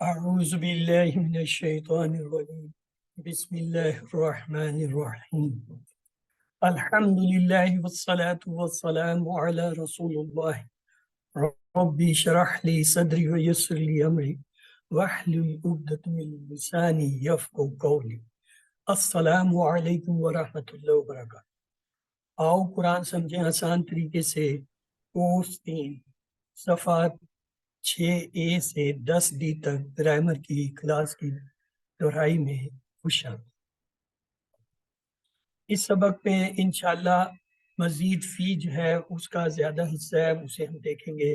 أعوذ بالله من الشيطان الرجيم بسم الله الرحمن الرحيم الحمد لله والصلاة والسلام على رسول الله ربي اشرح لي صدري ويسر لي أمري واحلل عقدة من لساني يفقهوا قولي السلام علیکم ورحمۃ اللہ وبرکاتہ۔ آؤ قرآن سمجھیں آسان طریقے سے۔ کورس 3 صفحات 6A سے 10D تک گرامر کی کلاس کی دہرائی میں خوش آمدید۔ اس سبق میں انشاءاللہ مزید فی جو ہے اس کا زیادہ حصہ ہے، اسے ہم دیکھیں گے،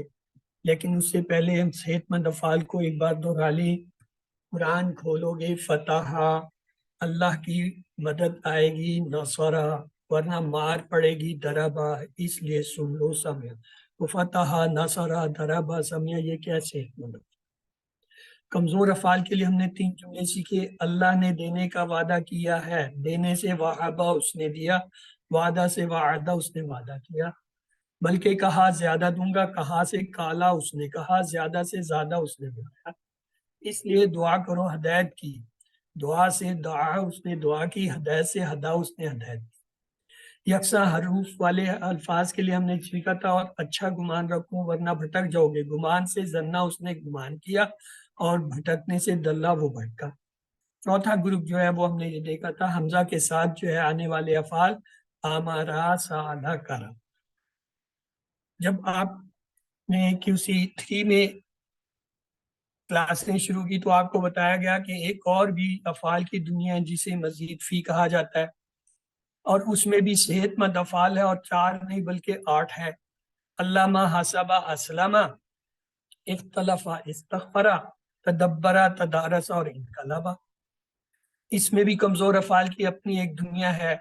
لیکن اس سے پہلے ہم صحت مند افعال کو ایک بار دہرا لیں۔ قرآن کھولو گے فتح، اللہ کی مدد آئے گی، نصرہ، ورنہ مار پڑے گی، دربا، اس لیے سن لو سمجھ۔ تو فتح، نصرہ، دربا، سمجھ، یہ کیا صحت مند۔ کمزور افعال کے لیے ہم نے 3 جملے سیکھے۔ اللہ نے دینے کا وعدہ کیا ہے، دینے سے وعدہ اس نے دیا، وعدہ سے وعدہ اس نے وعدہ کیا۔ بلکہ کہا زیادہ دوں گا، کہا سے کالا اس نے کہا، زیادہ سے زیادہ اس نے بنایا۔ اس لیے دعا کرو ہدایت کی، دعا سے دعا اس نے دعا کی، ہدایت سے ہدا اس نے ہدایت کی۔ یکساں حروف والے الفاظ کے لیے ہم نے سیکھا تھا، اور اچھا گمان رکھو ورنہ بھٹک جاؤ گے۔ گمان سے زنا اس نے گمان کیا، اور بھٹکنے سے دلہ وہ بھٹکا۔ چوتھا گروپ جو ہے وہ ہم نے یہ دیکھا تھا، حمزہ کے ساتھ جو ہے آنے والے افعال، آمارا، سالہ، کرا۔ جب آپ نے QC3 میں کلاسیں شروع کی تو آپ کو بتایا گیا کہ ایک اور بھی افعال کی دنیا ہے جسے مزید فی کہا جاتا ہے، اور اس میں بھی صحت مند افعال ہے، اور 4 نہیں بلکہ 8 ہے۔ علامہ، حسبہ، اسلمہ، اختلفہ، استغفرہ، تدبرہ، تدارسہ اور انقلبہ۔ اس میں بھی کمزور افعال کی اپنی ایک دنیا ہے،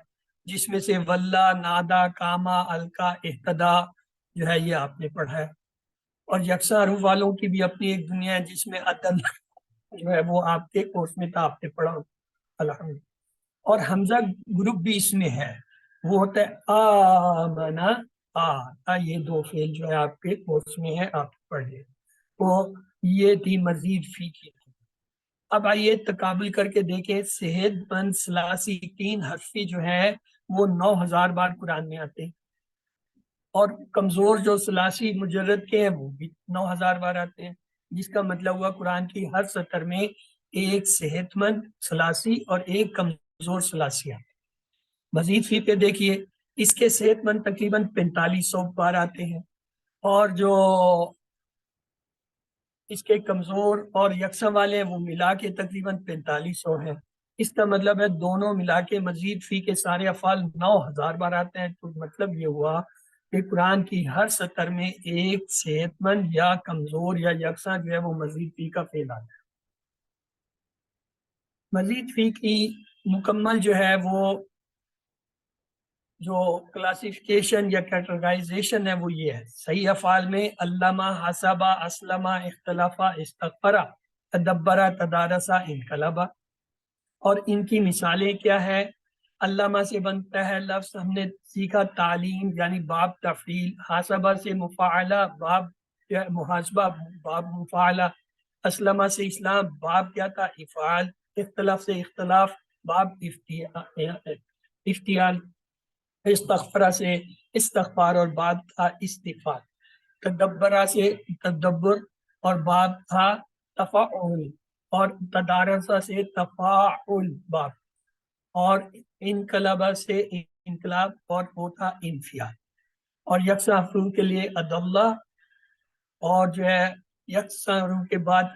جس میں سے واللہ، نادا، کاما، الکا، اہتدا جو ہے یہ آپ نے پڑھا ہے۔ اور یکساں حروف والوں کی بھی اپنی ایک دنیا ہے، جس میں عدل جو ہے وہ آپ کے کورس میں تھا، آپ نے پڑھا الحمد۔ اور حمزہ گروپ بھی اس میں ہے، وہ ہوتا ہے آمنا، یہ 2 فعل جو ہے آپ کے کورس میں ہے، آپ پڑھ لیں۔ تو یہ تھی مزید فی کی۔ اب آئیے تقابل کر کے دیکھیں۔ صحت مند ثلاثی 3 حرفی جو ہے وہ 9000 بار قرآن میں آتے ہیں، اور کمزور جو ثلاثی مجرد کے ہیں وہ بھی 9000 بار آتے ہیں، جس کا مطلب ہوا قرآن کی ہر سطر میں ایک صحت مند ثلاثی اور ایک کمزور ثلاثی آتے ہیں۔ مزید فی پہ دیکھیے، اس کے صحت مند تقریباً 4500 بار آتے ہیں، اور جو اس کے کمزور اور یکساں والے ہیں وہ ملا کے تقریباً 4500 ہیں۔ اس کا مطلب ہے دونوں ملا کے مزید فی کے سارے افعال 9000 بار آتے ہیں۔ تو مطلب یہ ہوا کہ قرآن کی ہر سطر میں ایک صحت مند یا کمزور یا یکساں جو ہے وہ مزید فی کا فعل آتا ہے۔ مزید فی کی مکمل جو ہے وہ جو کلاسیفیکیشن یا کیٹیگرائزیشن ہے وہ یہ ہے۔ صحیح افعال میں علامہ، حسبہ، اسلمہ، اختلافہ، استغفرہ، تدبرہ، تدارسہ، انقلبہ۔ اور ان کی مثالیں کیا ہے؟ علامہ سے بنتا ہے لفظ، ہم نے سیکھا تعلیم یعنی باب تفعیل، حسبہ سے مفاعلہ، باب محاسبہ، باب مفاعلہ، اسلمہ سے اسلام، باب کیا تھا؟ افعال، اختلاف سے اختلاف، باب افتعال، استغفرہ سے استغفار اور باب تھا استغفار، تدبرہ سے تدبر اور باب تھا تفاعل، اور تدارسہ سے تفاعل باب، اور انقلبہ سے انقلاب اور وہ تھا انفعال۔ اور یکساں حروف کے لیے عدلہ، اور جو ہے یکساں حروف کے بعد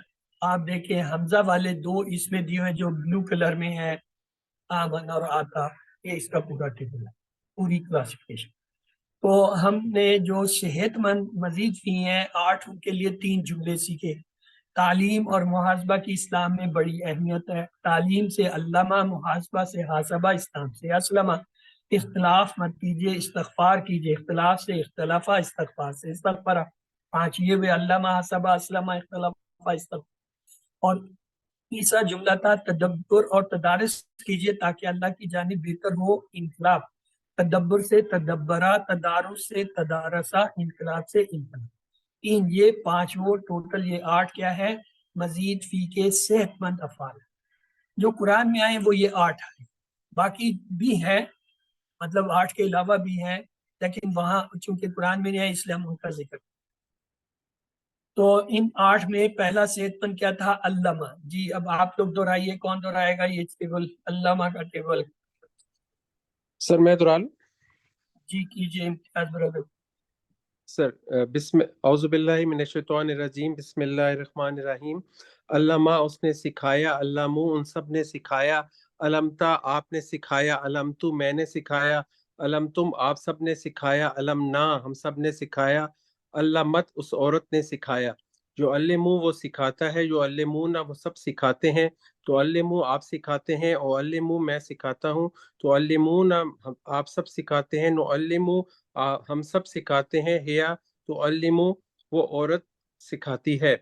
آپ دیکھیں حمزہ والے 2 اس میں دیے ہوئے جو بلو کلر میں ہے، آمن اور آتا، یہ اس کا پورا ٹیبل ہے، پوری کلاسیفیکیشن۔ تو ہم نے جو صحت مند مزید فی ہیں 8 ان کے لیے 3 جملے سیکھے۔ تعلیم اور محاسبہ کی اسلام میں بڑی اہمیت ہے۔ تعلیم سے علامہ، محاسبہ سے حاسبہ، اسلام سے اسلمہ۔ اختلاف مت کیجیے، استغفار کیجیے، اختلاف سے اختلافہ، استغفار سے استغفرہ۔ 5 یہ ہوئے علامہ، حاسبہ، اسلمہ، اختلافہ، استغفار۔ اور تیسرا جملہ تھا تدبر اور تدارس کیجیے تاکہ اللہ کی جانب بہتر ہو، انقلاب۔ تدبر سے تدبرہ، تدارس سے تدارسہ، انقلاب سے انقلاب۔ یہ 5 وہ ٹوٹل یہ 8 کیا ہے؟ مزید فی کے صحت مند افعال جو قرآن میں آئے وہ یہ 8 ہیں، باقی بھی ہیں، مطلب 8 کے علاوہ بھی ہیں، لیکن وہاں چونکہ قرآن میں نہیں آئے اس لیے ہم ان کا ذکر۔ تو ان 8 میں پہلا صحت مند کیا تھا؟ علامہ۔ جی اب آپ لوگ دہرائیے، کون دہرائے گا یہ ٹیبل، علامہ کا ٹیبل؟ سر میں دہرا لوں؟ جی کیجیے امتیاز برادر۔ سر اعوذ باللہ من الشیطان الرجیم، بسم اللہ الرحمن الرحیم۔ علامہ اس نے سکھایا، علمو ان سب نے سکھایا، علمتا آپ نے سکھایا، علمتو میں نے سکھایا، علمتم آپ سب نے سکھایا، علمنا ہم سب نے سکھایا، علمت اس عورت نے سکھایا۔ جو علمو وہ سکھاتا ہے، جو علمونا وہ سب سکھاتے ہیں، تو علمو آپ سکھاتے ہیں، اور علمو میں سکھاتا ہوں، تو علمونا آپ سب سکھاتے ہیں، نو علمو ہم سب سکھاتے ہیں، ہیا تو علمو وہ عورت سکھاتی ہے۔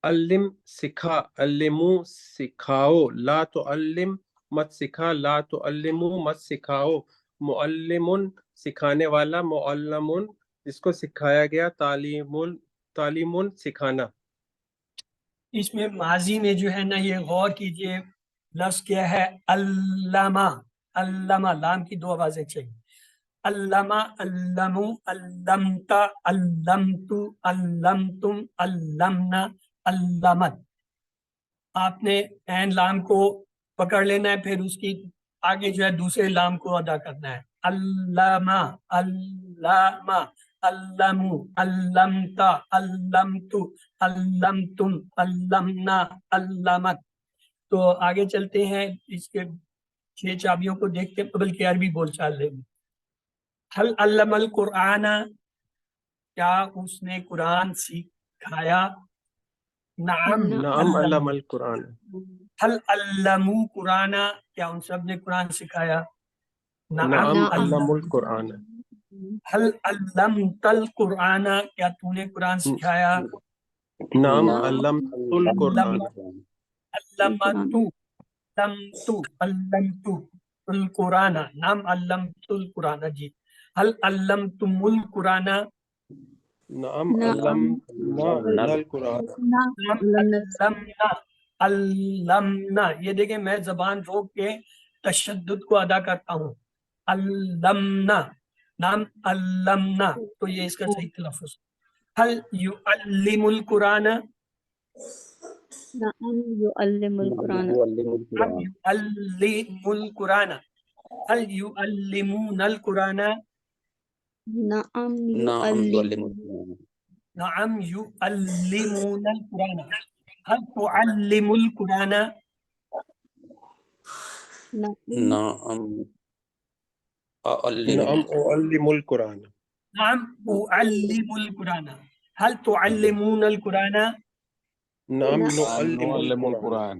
علم سکھا، علمو سکھاؤ، لا تو علم مت سکھا، لا تو علمو مت سکھاؤ۔ معلم سکھانے والا، معلم جس کو سکھایا گیا، تعلیم سکھانا۔ اس میں ماضی میں جو ہے نا یہ غور کیجئے، لفظ کیا ہے؟ علامہ۔ علامہ لام کی 2 آوازیں چاہیے، علامہ، علمو، علمتا، علمتو، علمتم، علمنا، علمت۔ آپ نے عین لام کو پکڑ لینا ہے، پھر اس کی آگے جو ہے دوسرے لام کو ادا کرنا ہے۔ علامہ، علامہ، علمو، علمتا، علمتو، علمتم، علمنا، علمت۔ تو آگے چلتے ہیں، اس کے 6 چابیوں کو دیکھتے ہیں، بلکہ عربی بول چال لیں گے۔ حل علم القرآن، کیا اس نے قرآن سکھایا؟ نعم نعم علم القرآن۔ حل علمو قرآن، کیا ان سب نے قرآن سکھایا؟ نعم علم القرآن۔ حل علمت القرآن، کیا تو نے قرآن سکھایا؟ نعم علمت القرآن۔ علمتو، علمتو القرآن، نعم علمت القرآن۔ جی حل علمتم القرآن، نعم علمنا القرآن۔ علمنا، علمنا۔ یہ دیکھیں میں زبان روک کے تشدد کو ادا کرتا ہوں، علمنا، نام علمنا، تو یہ اس کا صحیح تلفظ۔ حل یعلم القرآن، نعم يعلم القرآن، یعلم القرآن، حل یعلمون القرآن، نعم نعم يعلم، نعم يعلمون القرآن، هل تعلم القرآن، نعم أعلم نعم أعلم القرآن۔ نعم أعلم القرآن، هل تعلمون القرآن۔ نعم نعلم نعلم القرآن۔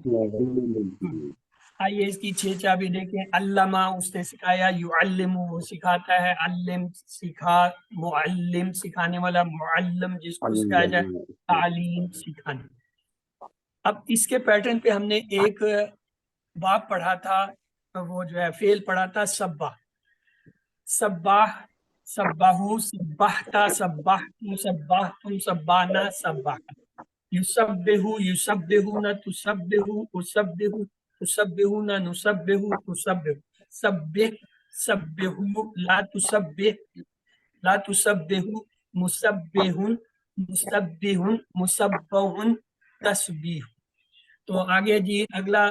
آئیے اس کی 6 چابی دیکھیں۔ علامہ اس نے سکھایا، یعلم وہ سکھاتا ہے، علم سکھا، معلم سکھانے والا، معلم جس کو سکھایا جائے، تعلیم سکھانے۔ اب اس کے پیٹرن پہ ہم نے ایک باب پڑھا تھا، وہ جو ہے فعل پڑھا تھا سبح، سباح، سباہو، سبحتا، سبحتم، سبحتم، سبانا، سبح، یسبحو، یسبحون، تسبحو، اسبحو، تسبحون، نسبح، تسبح، سبح، سبحو، لا تسبح، لا تسبحو، مسبح، مسبح، مسبح، تسبیح۔ تو آگے جی اگلا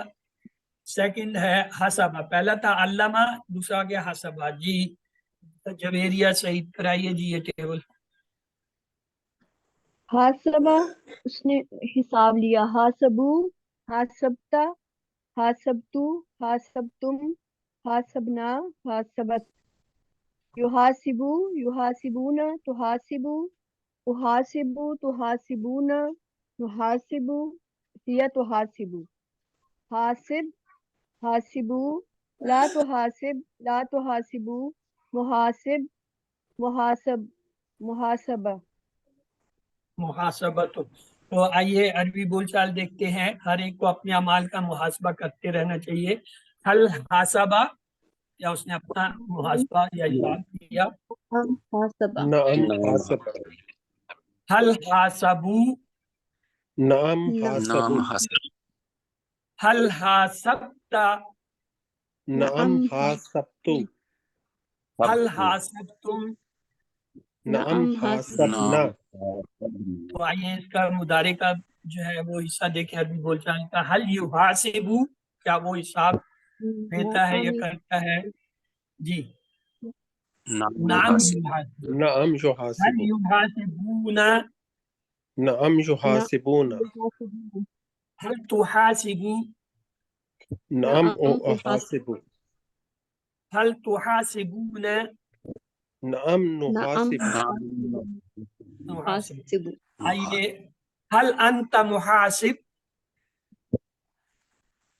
سیکنڈ ہے حسبہ، پہلا تھا علامہ، دوسرا گیا حسبہ۔ جی جویریہ سعید کرائیے جی یہ ٹیبل۔ حاسبہ اس نے حساب لیا، حاسبو، حاسبتا، حاسبتو، حاسبتم، حاسبنا، حاسبت، یحاسبو، یحاسبون، تحاسبو، احاسبو، تحاسبون، نحاسبو، ہی تحاسبو، حاسب، حاسبو، لا تحاسب، لا تحاسبو، محاسب، محاسب، محاسبہ۔ محاسبہ۔ تو آئیے عربی بول چال دیکھتے ہیں، ہر ایک کو اپنے اعمال کا محاسبہ کرتے رہنا چاہیے۔ حل حاسبہ، یا اس نے اپنا محاسبہ یا حساب کیا؟ حاسبہ، نعم حاسب۔ حل حاسبو، نعم نعم حاسبوا، حسب هل حاسبت نعم حاسبت، هل حاسبتم نعم حاسبنا، تو آئیے اس کا مضارع کا جو ہے وہ حصہ دیکھیں عربی بول چال کا. حل یحاسبو کیا وہ حساب دیتا ہے یا کرتا ہے؟ جی نعم نعم حسب یحاسب. نعم هل يحاسبون، یحاسبون نعم يحاسبون، هل تحاسبو نعم أحاسب، هل تحاسبون نعم نحاسب، نعم محاسب. آئیے هل انت محاسب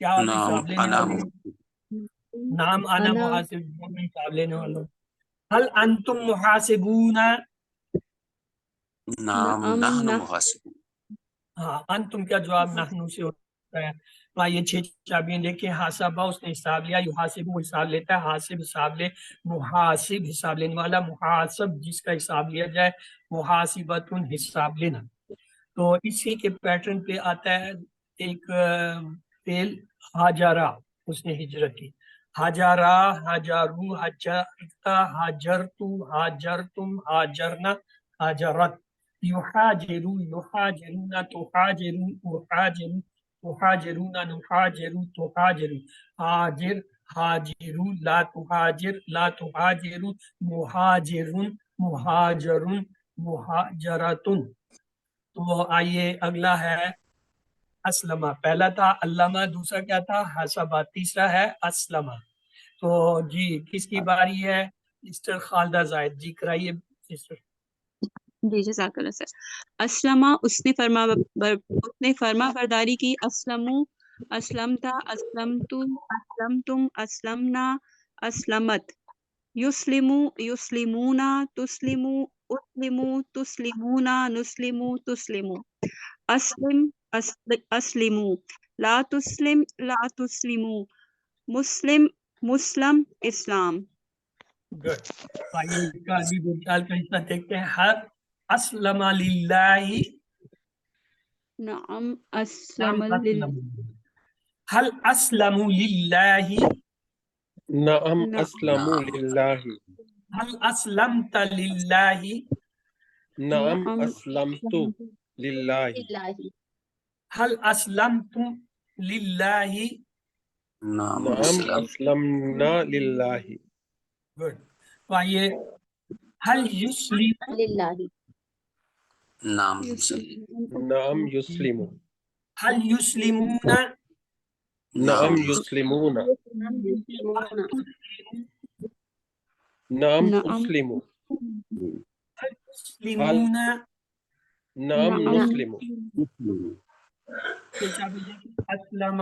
کیا آپ نعم حساب لینے أنا والے ہیں؟ نام انا محاسب میں حساب لینے والا ہوں. هل انتم محاسبون نعم نحن محاسبون ہاں انتم کا جواب نحنو سے ہوتا ہے. تو آئیے 6 چابیاں دیکھیں. حاسبہ اس نے حساب لیا، یحاسب وہ حساب لیتا ہے، حاسب حساب لے، محاسب حساب لینے والا، محاسب جس کا حساب لیا جائے، محاسبتن حساب لینا. تو اسی کے پیٹرن پہ آتا ہے ایک فعل ہاجرہ، اس نے ہجرت کی. ہاجرہ، ہاجرو، ہاجرتا، ہاجرتو، ہاجرتم، ہاجرنا، ہاجرت. یحاجرو، یحاجرون، تحاجرو، تحاجرو، تحاجرون، نحاجرو، تحاجرو. حاجر، حاجرو، لا تحاجر، لا تحاجرو، مہاجرون، مہاجرون، مہاجرتن. تو آئیے اگلا ہے اسلمہ. پہلا تھا علامہ، دوسرا کیا تھا حسبہ، تیسرا ہے اسلمہ. تو جی کس کی باری ہے؟ مسٹر خالدہ زاہد جی کرائیے سسٹر. جی جزاک اللہ سر. اسلمہ اس نے فرما برداری کی. اسلمو، اسلمتا، اسلمتو، اسلمتم، اسلمنا، اسلمت. یسلمو، یسلمونا، تسلمو، اسلمو، تسلمونا، نسلمو، تسلمو. اسلم، اسلمو. لا تسلم، لا تسلمو. مسلم، مسلم، اسلام. گڈ. آئیے اس کا عربی بولچال کا حصہ دیکھتے ہیں. ہر اسلم للہ، نعم اسلم للہ. هل اسلموا للہ، نعم نعم. أسلموا نعم لله، هل اسلمت للہ، نعم نعم أسلمت لله، هل اسلمتم للہ. نعم نعم أسلم أسلمنا لله، گڈ. تو آئیے هل یسلم، نعم يسلم نعم يسلم، هل یسلمون، نعم نعم يسلمون، نعم نعم أسلم، هل هل تسلمون. نعم نعم نسلم، اسلم،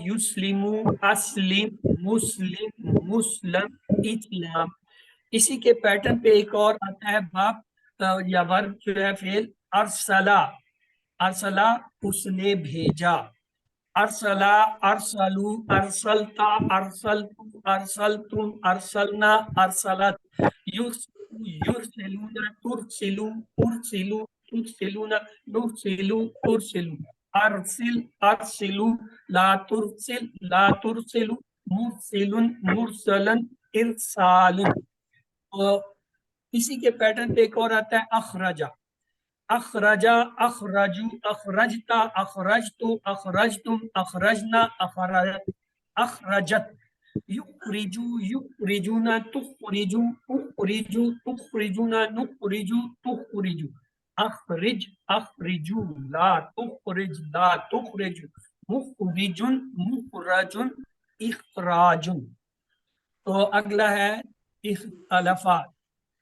یسلم، اسلم، مسلم، مسلم، اسلام. اسی کے پیٹرن پہ ایک اور آتا ہے باپ یا ورب جو ہے فعل ارسلا. ارسلا اس نے بھیجا. ارسلا، ارسلو، ارسلتا، ارسلتم، ارسلتم، ارسلنا، ارسلت. یرسلو، یرسلون، ترسلو، ارسلو، ترسلون، نرسلو، ترسلو. ارسل، ارسلو، لا ترسل، لا ترسلو، مرسل، مرسلن، ارسال. تو اسی کے پیٹرن پہ ایک اور آتا ہے اخرجا. اخرجا، اخرجو، اخرجتا، اخرجتو، اخرجتم، اخرجنا، اخرجت، اخرجت. یخرجو، یخرجون، تخرجو، اخرجو، تخرجون، نخرجو، تخرجو. اخرج، اخرجو، لا تخرج، لا تخرج، مخرج، مخرج، اخراج. تو اگلا ہے اختلافات.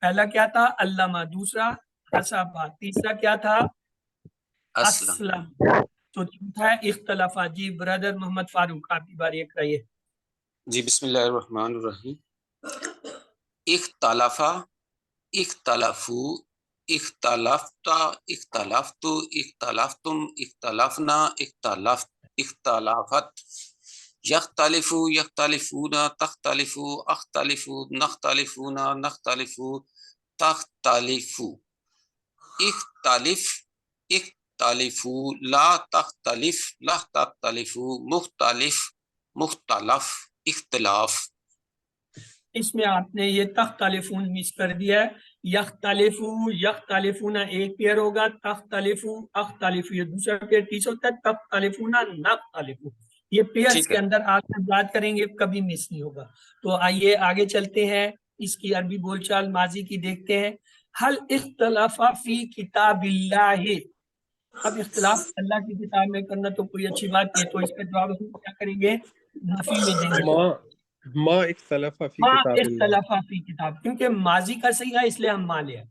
پہلا کیا تھا علامہ، دوسرا حسابہ، تیسرا کیا تھا أسلم اسلم. تو چوتھا ہے اختلافات. جی برادر محمد فاروق آپ کی باری کرائیے. جی بسم اللہ الرحمن الرحیم. اختلافا، اختلافو، اختلافتا، اختلافتو، اختلافتم، اختلافنا، اختلافت، اختلافت. یختلفو، یختلفون، تختلفو، اختلفو، نختلفون، نختلفو، تختلفو. اختلف، تختلفو لا تختلف لا تختلفو مختلف مختلف اختلاف. اس میں آپ نے یہ تختلفون مس کر دیا ہے. یختلفو یختلفون ایک پیئر ہوگا, تختلفو اختلفو یہ دوسرا پیئر تیسرا ہوتا ہے, تختلفون نختلفو یہ پیئرس ٹھیک کے ہے. اندر آپ بات کریں گے کبھی مس نہیں ہوگا. تو آئیے آگے چلتے ہیں, اس کی عربی بول چال ماضی کی دیکھتے ہیں. حل اختلف فی کتاب اللہ. اب اختلاف اللہ کی کتاب میں کرنا تو کوئی اچھی بات نہیں ہے, تو اس کا جواب ہم کیا کریں گے, نفی میں دیں گے. ما اختلف فی ما کتاب اللہ. اختلاف فی کتاب, کیونکہ ماضی کا صحیح ہے اس لیے ہم ما لے.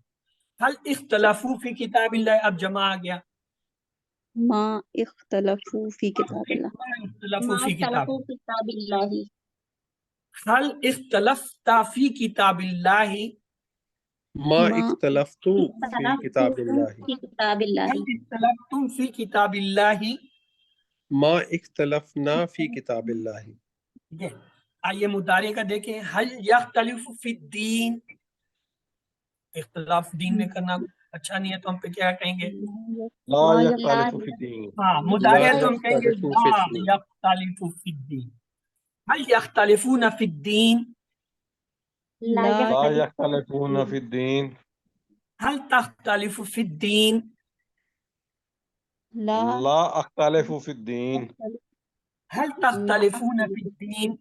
حل اختلافو فی کتاب اللہ, اب جمع آ گیا. ما اختلفو فی کتاب اللہ. ما اختلافو ما فی کتاب. اختلفوا في كتاب الله. حل اختلفت فی کتاب اللہ. ما ما اختلفتو فی کتاب اللہ. في كتاب الله. حل اختلفتم فی کتاب اللہ. ما اختلفنا فی کتاب اللہ. یہ آئیے مضارع کا دیکھیں. حل یختلف فی الدین. اختلاف دین میں کرنا اچھا نہیں ہے تو ہم پہ کیا کہیں گے؟ لا لا يختلف في الدين. ہاں مضارع لا تو ہم کہیں گے یختلفو فی لا الدین. یختلف فی الدین. حل یختلفون فی الدین. لا لا لا يختلف يختلفون في الدين. حل تختلف فی الدین. لا لا أختلف في الدين. حل تختلفون فی الدین.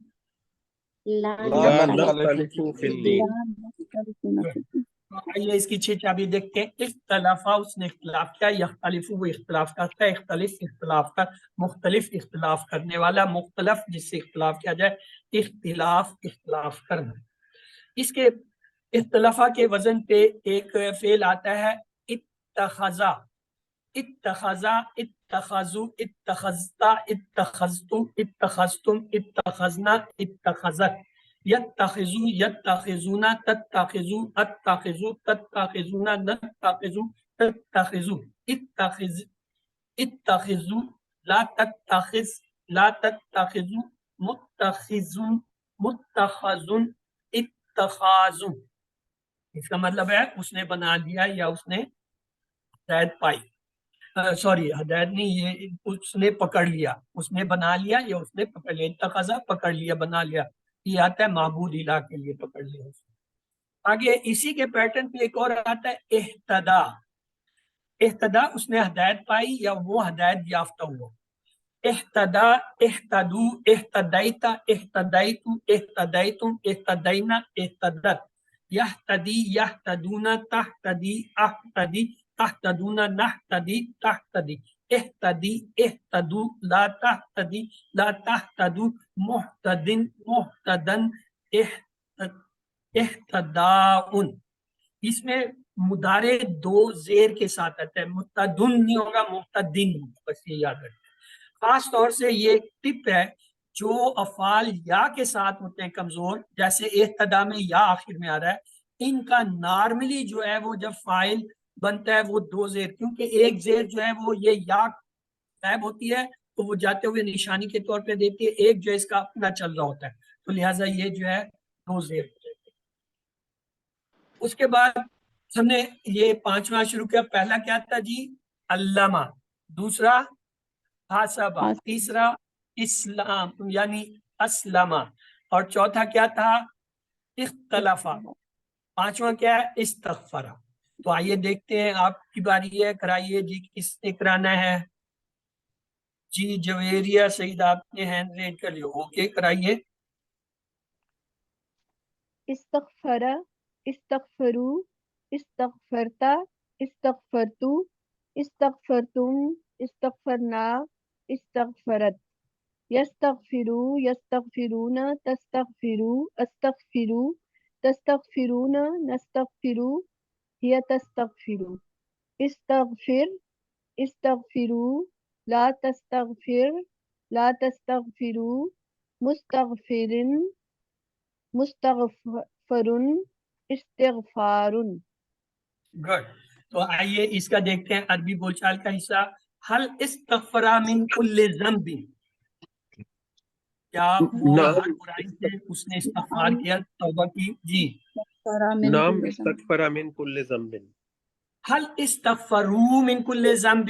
لا لا لا نختلف نختلف في فی الدين. الدین. آئیے اس کی 6 چابی دیکھتے ہیں. اختلافا اس نے اختلاف کیا, یختلف وہ اختلاف کرتا ہے, اختلف اختلاف کا, مختلف اختلاف کرنے والا, مختلف جس سے اختلاف کیا جائے, اختلاف اختلاف کرنا. اس کے اختلافا کے وزن پہ ایک فعل آتا ہے اتخذا. اتخذا, اتخذو, اتخذتا, اتخذتم, اتخذتم, اتخذنا, اتخذت. یتخذو, یتخذون, تتخذو, اتخذو, تتخذون, نتخذو, تتخذو. اتخذ, اتخذو, لا تتخذ, لا تتخذو, متخذون, متخذون, اتخاذون. اس کا مطلب ہے اس نے بنا لیا یا اس نے ہدایت پائی. سوری ہدایت نہیں, یہ اس نے پکڑ لیا, اس نے بنا لیا یا اس نے پکڑ لیا. اتخذا پکڑ لیا, بنا لیا, یہ آتا ہے معبود الہ کے لیے پکڑ لیا. آگے اسی کے پیٹرن پہ ایک اور آتا ہے اہتدا. اہتدا اس نے ہدایت پائی یا وہ ہدایت یافتہ ہوا. اہتدا, اہتدو, اہتدیتا, اہتدیتو, اہتدیتم, اہتدینا, اہتدت. یہتدی, یہتدون, تہتدی, اہتدی, تہتدون, نہتدی, تہتدی. اہتدی, اہتدو, لا تہتدی, لا تہتدو, محتدن, محتدن, اہتداؤن. اس میں مضارع 2 زیر کے ساتھ آتا ہے, محتدن نہیں ہوگا, محتدن ہوگا, بس یہ یاد رکھیں. خاص طور سے یہ ٹپ ہے جو افعال یا کے ساتھ ہوتے ہیں کمزور, جیسے اہتدا میں یا آخر میں آ رہا ہے, ان کا نارملی جو ہے وہ جب فاعل بنتا ہے وہ 2 زیر, کیونکہ ایک زیر جو ہے وہ یہ یا غائب ہوتی ہے تو وہ جاتے ہوئے نشانی کے طور پہ دیتی ہے, ایک جو اس کا اپنا چل رہا ہوتا ہے, تو لہٰذا یہ جو ہے 2 زیر ہو جاتے ہیں. اس کے بعد ہم نے یہ 5واں شروع کیا. پہلا کیا تھا جی, علامہ. دوسرا حاسبہ. تیسرا اسلام یعنی اسلمہ. اور چوتھا کیا تھا, اختلافہ. 5واں کیا ہے, استغفرہ. تو آئیے دیکھتے ہیں, آپ کی باری ہے, کرائیے جی, کس نے کرانا ہے؟ جی جویریہ سعید آپ نے ہینڈ ریز کر لیا, اوکے کرائیے. استغفر, استغفرو, استغفرتا, استغفرتو, استغفرتم, استغفرنا, استغفرت. یستغفرو, یستغفرون, تستغفرو, استغفرو, تستغفرون, نستغفرو, ہی تستغفرو. استغفر, استغفرو, لا تستغفر, لا تستغفرو, مستغفرن, مستغفرن, استغفارن. گڈ. تو آئیے اس کا دیکھتے ہیں عربی بول چال کا حصہ. حل استغفرا من کل ذنب, کیا وہ ہر برائی سے اس نے استغفار کیا, توبہ کی؟ جی. نام استغفر من کل ذنب. حل استغفروا من کل ذنب,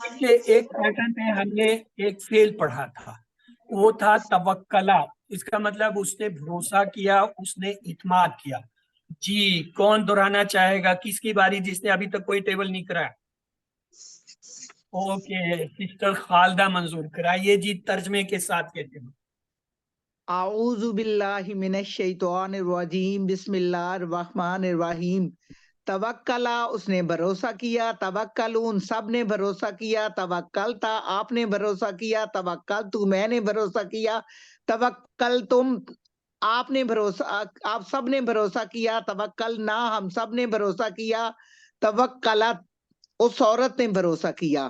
پچھلے ایک پیٹرن پہ ہم نے ایک فعل پڑھا تھا، وہ تھا توکلا. اس کا مطلب اس نے بھروسہ کیا، اس نے اعتماد کیا. جی کون دہرانا چاہے گا؟ کس کی باری جس نے ابھی تک کوئی ٹیبل نہیں کرایا؟ اوکے سسٹر خالدہ منظور کرائیے جی ترجمے کے ساتھ کہتے ہیں. اعوذ باللہ من الشیطان الرجیم بسم اللہ الرحمن الرحیم. توکلا اس نے بھروسہ کیا، توکلون سب نے بھروسہ کیا، توکلتا آپ نے بھروسہ کیا، توکلتو میں نے بھروسہ کیا، توکلتم آپ نے بھروسہ آپ سب نے بھروسہ کیا، توکلنا ہم سب نے بھروسہ کیا، توکلت اس عورت نے بھروسہ کیا.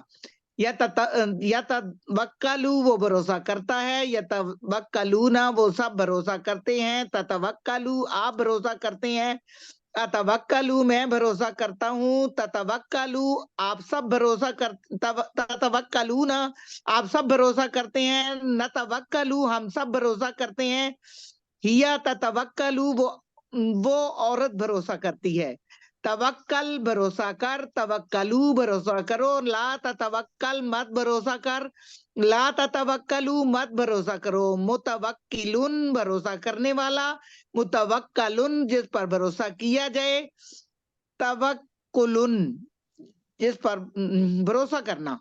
یتوکلو وہ بھروسہ کرتا ہے، یتوکلونا وہ سب بھروسہ کرتے ہیں، تتوکلو آپ بھروسہ کرتے ہیں، اتوکلو میں بھروسہ کرتا ہوں، تتوکلو آپ سب بھروسہ تتوکلونا آپ سب بھروسہ کرتے ہیں، نتوکلو ہم سب بھروسہ کرتے ہیں، ہیا تتوکلو وہ عورت بھروسہ کرتی ہے. توکل بھروسہ کر، توکلو بھروسہ کرو، لا تتوکل مت بھروسہ کر، لا تتوکلو مت بھروسہ کرو، متوکلن بھروسہ کرنے والا، متوکلن جس پر بھروسہ کیا جائے، توکلن جس پر بھروسہ کرنا.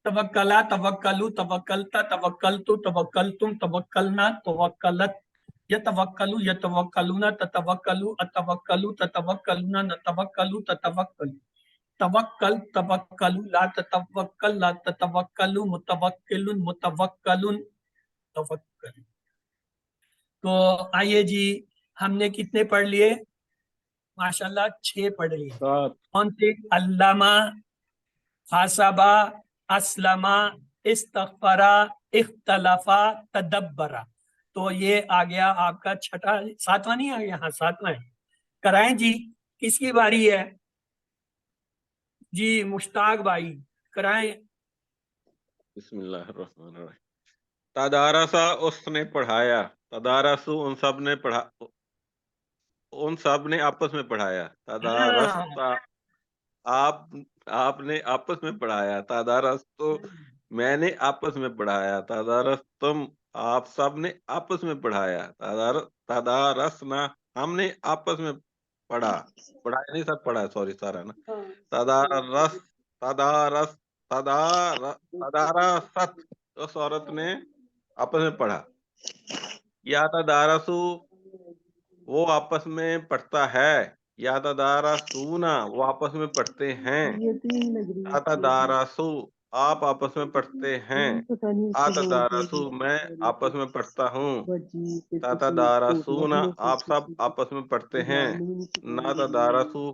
توکلا توکلو توکلتا توکلتو توکلتم توکلنا توکلت یتوکلو یتوکلون تتوکلو اتوکلو تتوکلون نتوکلو تتوکلو توکل توکلو لا تتوکل لا تتوکلو متوکل متوکل توکل. تو آئیے جی ہم نے کتنے پڑھ لیے؟ ماشاءاللہ 6 پڑھ لیے. کون سے؟ علامہ، حاسبہ، اسلمہ، استغفرا، اختلافا، تدبرا. تو یہ آ گیا آپ کا چھٹا، 7واں نہیں آ گیا؟ ہاں 7واں ہے. کرائیں جی کس کی باری ہے؟ جی مشتاق بھائی کرائیں. بسم اللہ الرحمن الرحیم. تدارسا اس نے پڑھایا، تدارسو ان سب نے پڑھا، ان سب نے آپس میں پڑھایا. تدارستا آپ نے آپس میں پڑھایا، تدارستو میں نے آپس میں پڑھایا، تدارستم آپ سب نے آپس میں پڑھایا، تدارسنا ہم نے آپس میں پڑھایا نہیں سب پڑھا، سوری سارا نا. تدارست اس عورت نے آپس میں پڑھا. یا تدارسو وہ آپس میں پڑھتا ہے، یا تدارسونا وہ آپس میں پڑھتے ہیں، تدارسو آپ آپس میں پڑھتے ہیں، تدارسو میں آپس میں پڑھتا ہوں، تدارسونا آپ سب آپس میں پڑھتے ہیں، نا تدارسو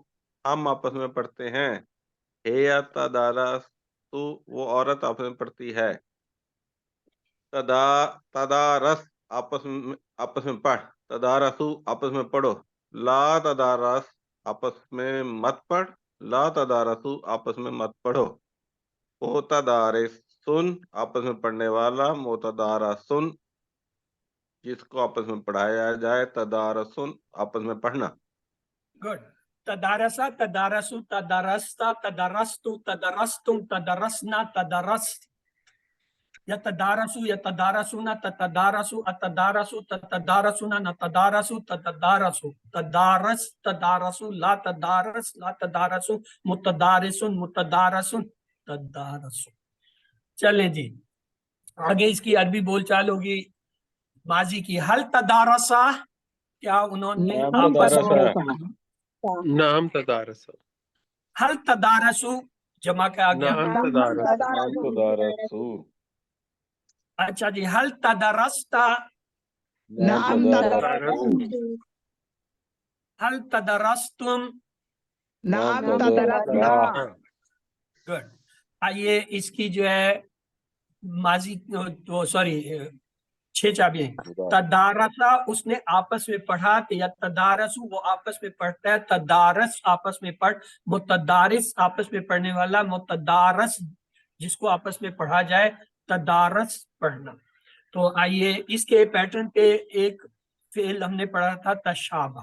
ہم آپس میں پڑھتے ہیں، یا تدارسو وہ عورت آپس میں پڑھتی ہے. تدارس آپس میں پڑھ، تدارسو آپس میں پڑھو، لا تدارس آپس میں مت پڑھ، لا تدارسو آپس میں مت پڑھو. متدارسن آپس میں پڑھنے والا، متدارسن جس کو آپس میں پڑھایا جائے، تدارسن آپس میں پڑھنا. گڈ. تدارسا تدارسو تدارستا تدارستو تدارستم تدارسنا تدارست یتدارسو یتدارسونا تتدارسو اتدارسو تتدارسونا نتدارسو تتدارسو تدارس تدارسو لا تدارس لا تدارسو متدارسن متدارسن تدارسو. چلیں جی آگے اس کی عربی بول چال ہوگی ماضی کی. حل تدارسا کیا انہوں نے نام آپس تدارسا. میں؟ نام تدارس. حل تدارسو جمع کا آ گیا. نام تدارس. نام تدارسو. اچھا جی حل تدرستا نعم تدارس. حل تدرستم. نعم نام تدرسنا. تدارسنا. گڈ. آئیے اس کی جو ہے ماضی سوری 6 چابیاں. تدارسا اس نے آپس میں پڑھا، یا تدارسو وہ آپس میں پڑھتا ہے، تدارس آپس میں پڑھ، متدارس آپس میں پڑھنے والا، متدارس جس کو آپس میں پڑھا جائے، تدارس پڑھنا. تو آئیے اس کے پیٹرن پہ ایک فعل ہم نے پڑھا تھا تشابہ.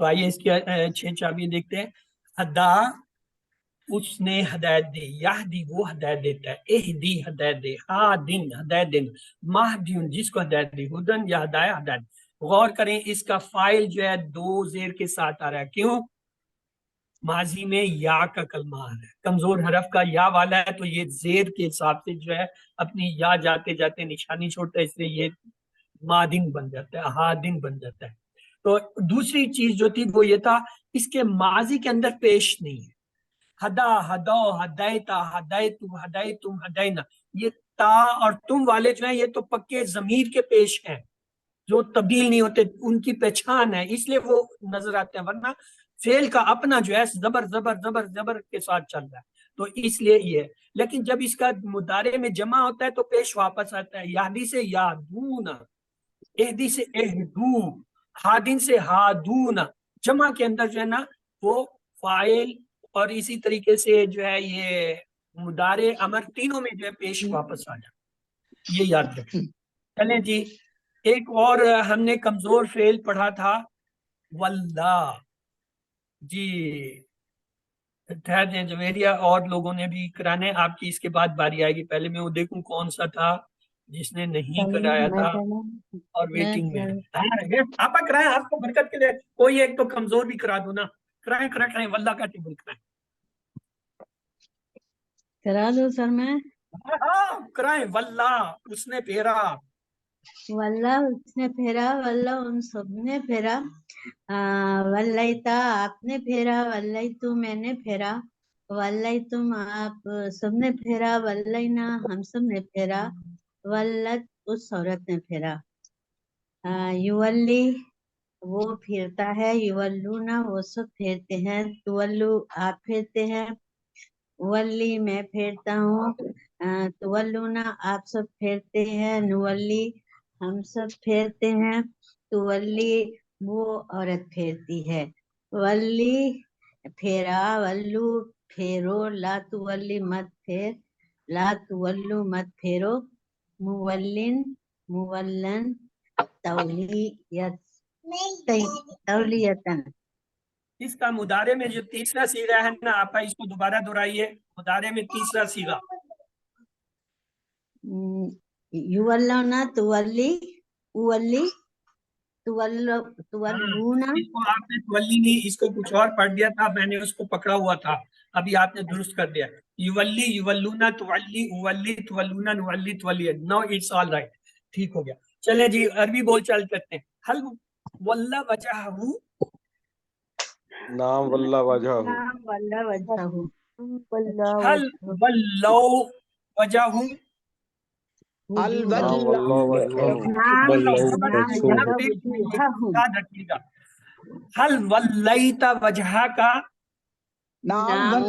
تو آئیے اس کی 6 چابی دیکھتے ہیں. ہدا اس نے ہدایت دی، یہدی وہ ہدایت دیتا ہے، اہدی ہدایت دے، ہادن ہدایت دینا، مہدیون جس کو ہدایت دی، ہدن یا ہدایت ہدایت. غور کریں اس کا فائل جو ہے 2 زیر کے ساتھ آ رہا ہے. کیوں؟ ماضی میں یا کا کلمہ آ رہا ہے، کمزور حرف کا یا والا ہے تو یہ زیر کے حساب سے جو ہے اپنی یا جاتے جاتے نشانی چھوڑتا ہے، اس لیے یہ مادن بن جاتا ہے، ہادن بن جاتا ہے. تو دوسری چیز جو تھی وہ یہ تھا اس کے ماضی کے اندر پیش نہیں ہے. ہدا ہدو ہدایتا ہدایتو ہدایتم ہداینا، یہ تا اور تم والے جو ہیں یہ تو پکے ضمیر کے پیش ہیں جو تبدیل نہیں ہوتے، ان کی پہچان ہے اس لیے وہ نظر آتے ہیں، ورنہ فعل کا اپنا جو ہے زبر زبر زبر زبر کے ساتھ چل رہا ہے تو اس لیے یہ ہے. لیکن جب اس کا مضارع میں جمع ہوتا ہے تو پیش واپس آتا ہے. یہدی سے یادون، اہدی سے اہدو، ہادن سے ہادون. جمع کے اندر جو ہے نا وہ فاعل اور اسی طریقے سے جو ہے یہ مضارع امر تینوں میں جو ہے پیش واپس آ جاتا، یہ یاد رکھیں. چلیں جی ایک اور ہم نے کمزور فعل پڑھا تھا واللہ. جی ٹھہر جائیں جویریہ، اور لوگوں نے بھی کرانے، آپ کی اس کے بعد باری آئے گی. پہلے میں وہ دیکھوں کون سا تھا جس نے نہیں کرایا تھا اور ویٹنگ میں ہے. آپ کرائیں، آپ کو برکت کے لیے کوئی ایک تو کمزور بھی کرا دو نا. کرائیں کرائیں واللہ کا ٹیبل کرائیں. کرا دو سر میں. ہاں کرائیں. واللہ اس نے پھیرا، واللہ اس نے پھیرا، واللہ ان سب نے پھیرا، واللیتا آپ نے پھیرا، واللیتو میں نے پھیرا، واللیتم آپ سب نے پھیرا، واللینا ہم سب نے پھیرا، واللت اس عورت نے پھیرا. یولی وہ پھیرتا ہے، یولونا وہ سب پھیرتے ہیں، تولو آپ پھیرتے ہیں، ولی میں پھیرتا ہوں، تولونا آپ سب پھیرتے ہیں، نولی ہم سب پھیرتے ہیں، تولی وہ عورت پھیرتی ہے، ولی پھیرا، ولو پھیرو، لا تولی مت پھیر، لا تولو مت پھیرو، مولن مولن تولیتن. اس کا مضارع میں جو تیسرا صیغہ ہے نا آپ اس کو دوبارہ دہرائیے. مضارع میں تیسرا صیغہ یولونا تولی، اولی تولونا. اس کو آپ نے تولی نہیں، اس کو کچھ اور پڑھ دیا تھا، میں نے اس کو پکڑا ہوا تھا، ابھی آپ نے درست کر دیا. یولی یولونا تولی، اولی تولونا، نولی تولی. نو اٹس آل رائٹ، ٹھیک ہو گیا. چلیں جی عربی بول چال کرتے ہیں. حل واللہ وجہہ، نام واللہ وجہ ہو، نام واللہ وجہ ہو، حل ولو وجہ، نام واللہ وجہ ہو، یاد رکھیے گا. حل ولیت وجہ کا، نام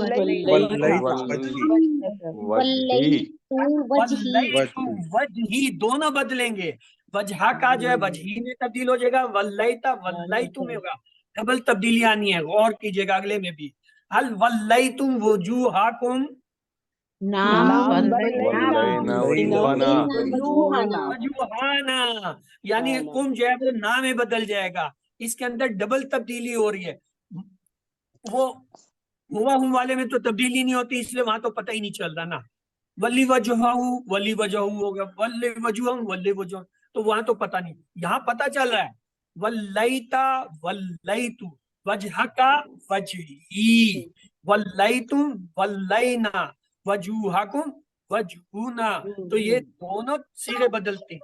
وجہی دونوں بدلیں گے. وجہ کا جو ہے وجہی میں تبدیل ہو جائے گا، ولیتا ولیتو میں ہوگا. ڈبل تبدیلی آنی ہے، غور کیجئے گا اگلے میں بھی. حل ولیتم وجوہکم، ولینا وجوہنا، وجوہانا یعنی کم جو ہے وہ نا میں بدل جائے گا. اس کے اندر ڈبل تبدیلی ہو رہی ہے. وہ ہوا ہوں والے میں تو تبدیلی نہیں ہوتی، اس لیے وہاں تو پتہ ہی نہیں چل رہا نا. ولی وجہ ولی وجہ ہوگا، ولی وجہ ولی وجہ، تو وہاں تو پتہ نہیں. یہاں پتہ چل رہا ہے ولیتا ولیتو، وجہ کا وجہی، ولیتم ولینا، وجوہکم وجہونا. تو یہ دونوں صیغے بدلتے ہیں.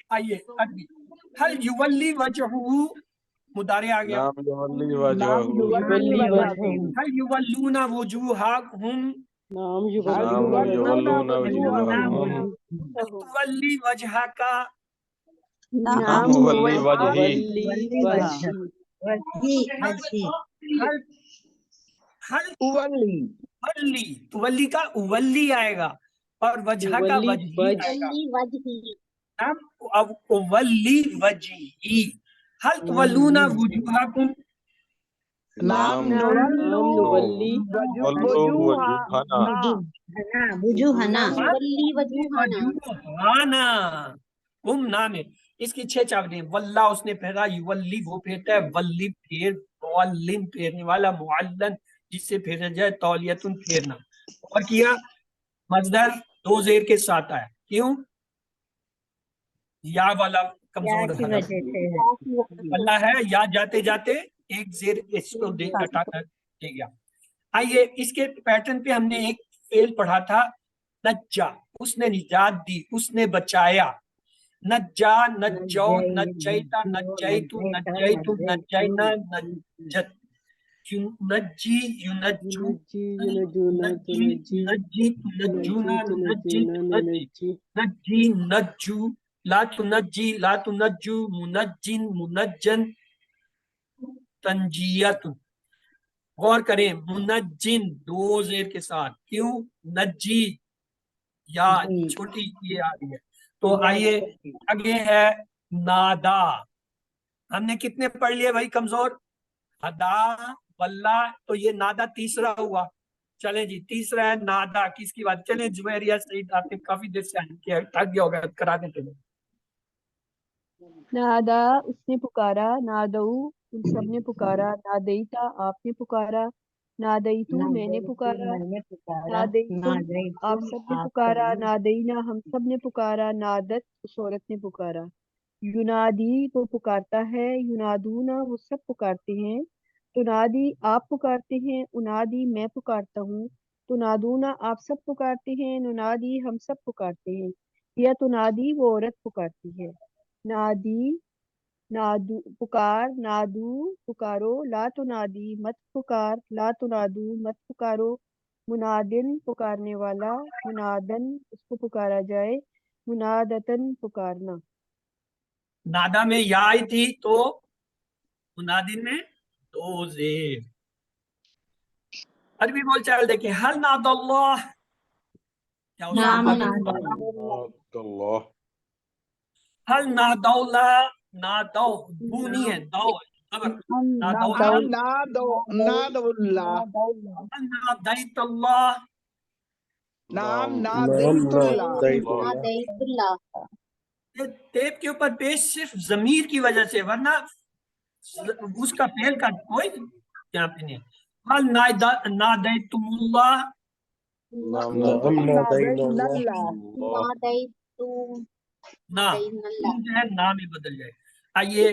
آئیے عربی. حل یولی وجہہ، مضارع آ گیا. نام یولی وجہ ہو، حل یولون وجوہہم، نام یولون وجوہہم، تولی وجہ کا، نام ولی وجہی، حل ولی، تولی کا اولی آئے گا اور وجہ کا وجہی آئے گا. اب ولی وجہی. حل تولون وجوہکم، نام ولی وجوہنا، وجوہنا، وجوہانا، کم نام ہے. اس کی 6 چابیاں. واللہ اس نے پھیرا، یولی وہ پھیرتا ہے، ولی پھیر، معلن پھیرنے والا، معلن جس سے پھیرا جائے، تولیتن پھیرنا. اور کیا مصدر 2 زیر کے ساتھ آیا. کیوں؟ یا والا کمزور کی حرف وجہ سے ہے. اللہ ہے، یا جاتے جاتے ایک زیر اس کو ہٹا کر دے گیا. آئیے اس کے پیٹرن پہ ہم نے ایک فعل پڑھا تھا، نجا، اس نے نجات دی، اس نے بچایا. نجا، نجو، نجیتا، نجیتو، نجیتو، نجینا، نجت. نجی، ینجو، نجی، نجی، نجونا، نجی، نجی، نجی، نجو، لا تنجی، لا تنجو، منجن، منجن، تنجیت. غور کریں، منجن 2 زیر کے ساتھ. کیوں؟ نجی یا چھوٹی یہ آ رہی ہے. تو آئیے آگے ہے نادا. ہم نے کتنے پڑھ لیے بھائی کمزور؟ ہدا، واللہ. تو یہ نادا تیسرا ہوا. چلیں جی تیسرا ہے نادا. کس کی بات؟ چلیں جویریہ سعید، آپ نے کافی دیر سے تھک گیا ہوگا، کرا دیں چلیں. نادا اس نے پکارا، نادو ان سب نے پکارا، نادیتا آپ نے پکارا، نادیتو میں نے پکارا، نادیتم آپ سب نے پکارا، نادینا ہم سب نے پکارا، نادت اس عورت نے پکارا. یونادی وہ پکارتا ہے، یونادونا وہ سب پکارتے ہیں، تنادی آپ پکارتے ہیں، انادی میں پکارتا ہوں، تنادونا آپ سب پکارتے ہیں، ننادی ہم سب پکارتے ہیں. یا تنادی وہ عورت پکارتی ہے. نادی نادو پکار، نادو پکارو، لا تنادی مت پکار، لا تنادو مت پکارو، منادن پکارنے والا، منادن اس کو پکارا جائے، منادتن پکارنا. نادا میں یا آئی تھی تو منادن میں 2 زیر. عربی بول چال دیکھیں، حل ناد اللہ، کیا اس نام نے ناد اللہ. حل نادولا، نادو بو نہیں ہے، دو ہے، خبر نادولا. ہم نادو اللہ، حل نادیت اللہ، نام نام نادیت اللہ. نادیت اللہ. نادیت اللہ. یہ ٹیپ کے اوپر پیش صرف ضمیر کی وجہ سے، ورنہ اس کا فعل کا کوئی یہاں پہ نہیں. حل نادیتم اللہ، نام نادین اللہ. نادیتو نا نادین اللہ. جو ہے نا میں بدل جائے. آئیے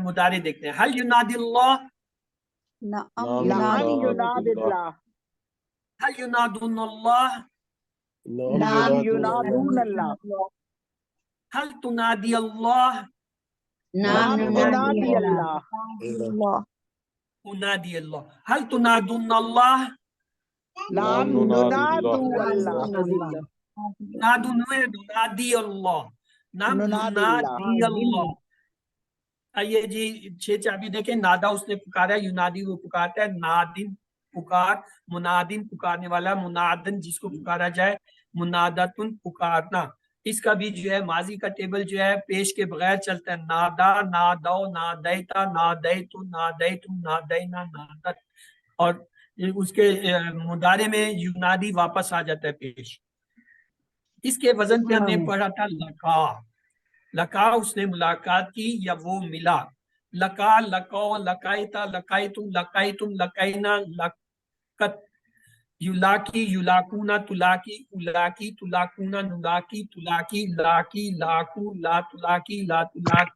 مدارے دیکھتے ہیں. حل ینادی اللہ، نعم نعم ینادی یناد اللہ، حل ینادون اللہ، نعم ینادون اللہ. ینادون اللہ، حل تنادی اللہ، نام نعم ننادی ننادی اللہ. اللہ، اللہ. انادی اللہ. حل تنادون اللہ، نعم ننادو اللہ، نادون ننادی اللہ، نام ننادی اللہ. ننادی اللہ. آئیے جی 6 چابی دیکھیں. نادا اس نے پکارا، یونادی وہ پکارتا ہے، نادن پکار، منادن پکارنے والا، منادن جس کو پکارا جائے، منادتن پکارنا. اس کا بھی جو ہے ماضی کا ٹیبل جو ہے پیش کے بغیر چلتا ہے. نادا، نادو، نادیتا، نادیتو، نادیتم، نادینا، نادت. اور اس کے مضارع میں یونادی واپس آ جاتا ہے پیش. اس کے وزن پہ ہم نے پڑھا تھا لقا. لقا اس نے ملاقات کی یا وہ ملا. لقا، لقو، لقائتا، لقائتم، لقائتم، لقائنا، لقت. یلاکی، یلاکونا، تلاکی، الاکی، تلاکونا، نلاکی، تلاکی، لاکی، لاکو، لا تلاکی، لا تلاک،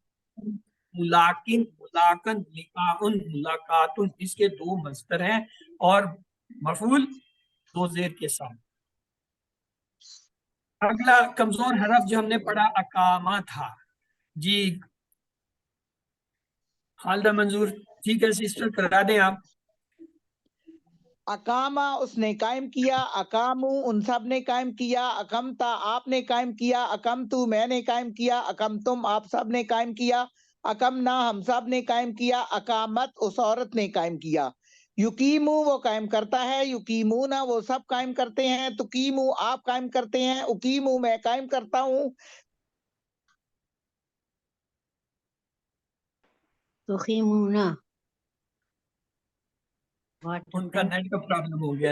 ملاکن، ملاکن، لقاؤن، ملاقاتن. اس کے 2 مصدر ہیں اور مفعول 2 زیر کے ساتھ. اگلا کمزور حرف جو ہم نے پڑھا اقامہ تھا. جی خالدہ منظور، ٹھیک ہے سسٹر، کرا دیں آپ. اقامہ اس نے قائم کیا، اقامو ان سب نے قائم کیا، اقمتا آپ نے قائم کیا، اقمتو میں نے قائم کیا، اقمتم آپ سب نے قائم کیا، اقمنا ہم سب نے قائم کیا، اقامت اس عورت نے قائم کیا. یقیمو وہ قائم کرتا ہے، یقیمونا وہ سب قائم کرتے ہیں، تقیمو آپ قائم کرتے ہیں، اقیمو میں قائم کرتا ہوں. تقیمونا. ان کا نیٹ کا پرابلم ہو گیا.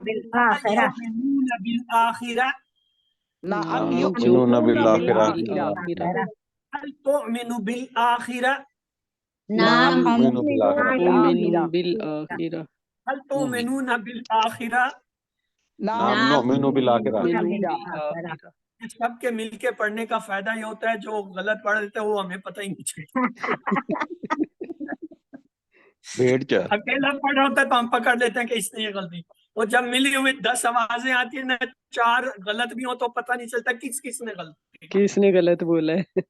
بالآخرة يؤمنون بالآخرة نعم يؤمنون بالآخرة بالآخرة هل تؤمن بالآخرة نعم نؤمن بالآخرة بالآخرة بالآخرة هل تؤمنون بالآخرة نعم نؤمن بالآخرة بالآخرة سب کے مل کے پڑھنے کا فائدہ یہ ہوتا ہے جو غلط پڑھ دیتے ہیں وہ ہمیں پتہ ہی نہیں چلتا بھیڑ چال اکیلا پڑھ رہا ہوتا ہے تو ہم پکڑ لیتے ہیں کہ اس نے یہ غلطی اور جب ملی ہوئی 10 آوازیں آتی ہیں نا 4 غلط بھی ہوں تو پتہ نہیں چلتا کس نے غلطی کس نے غلط بولا ہے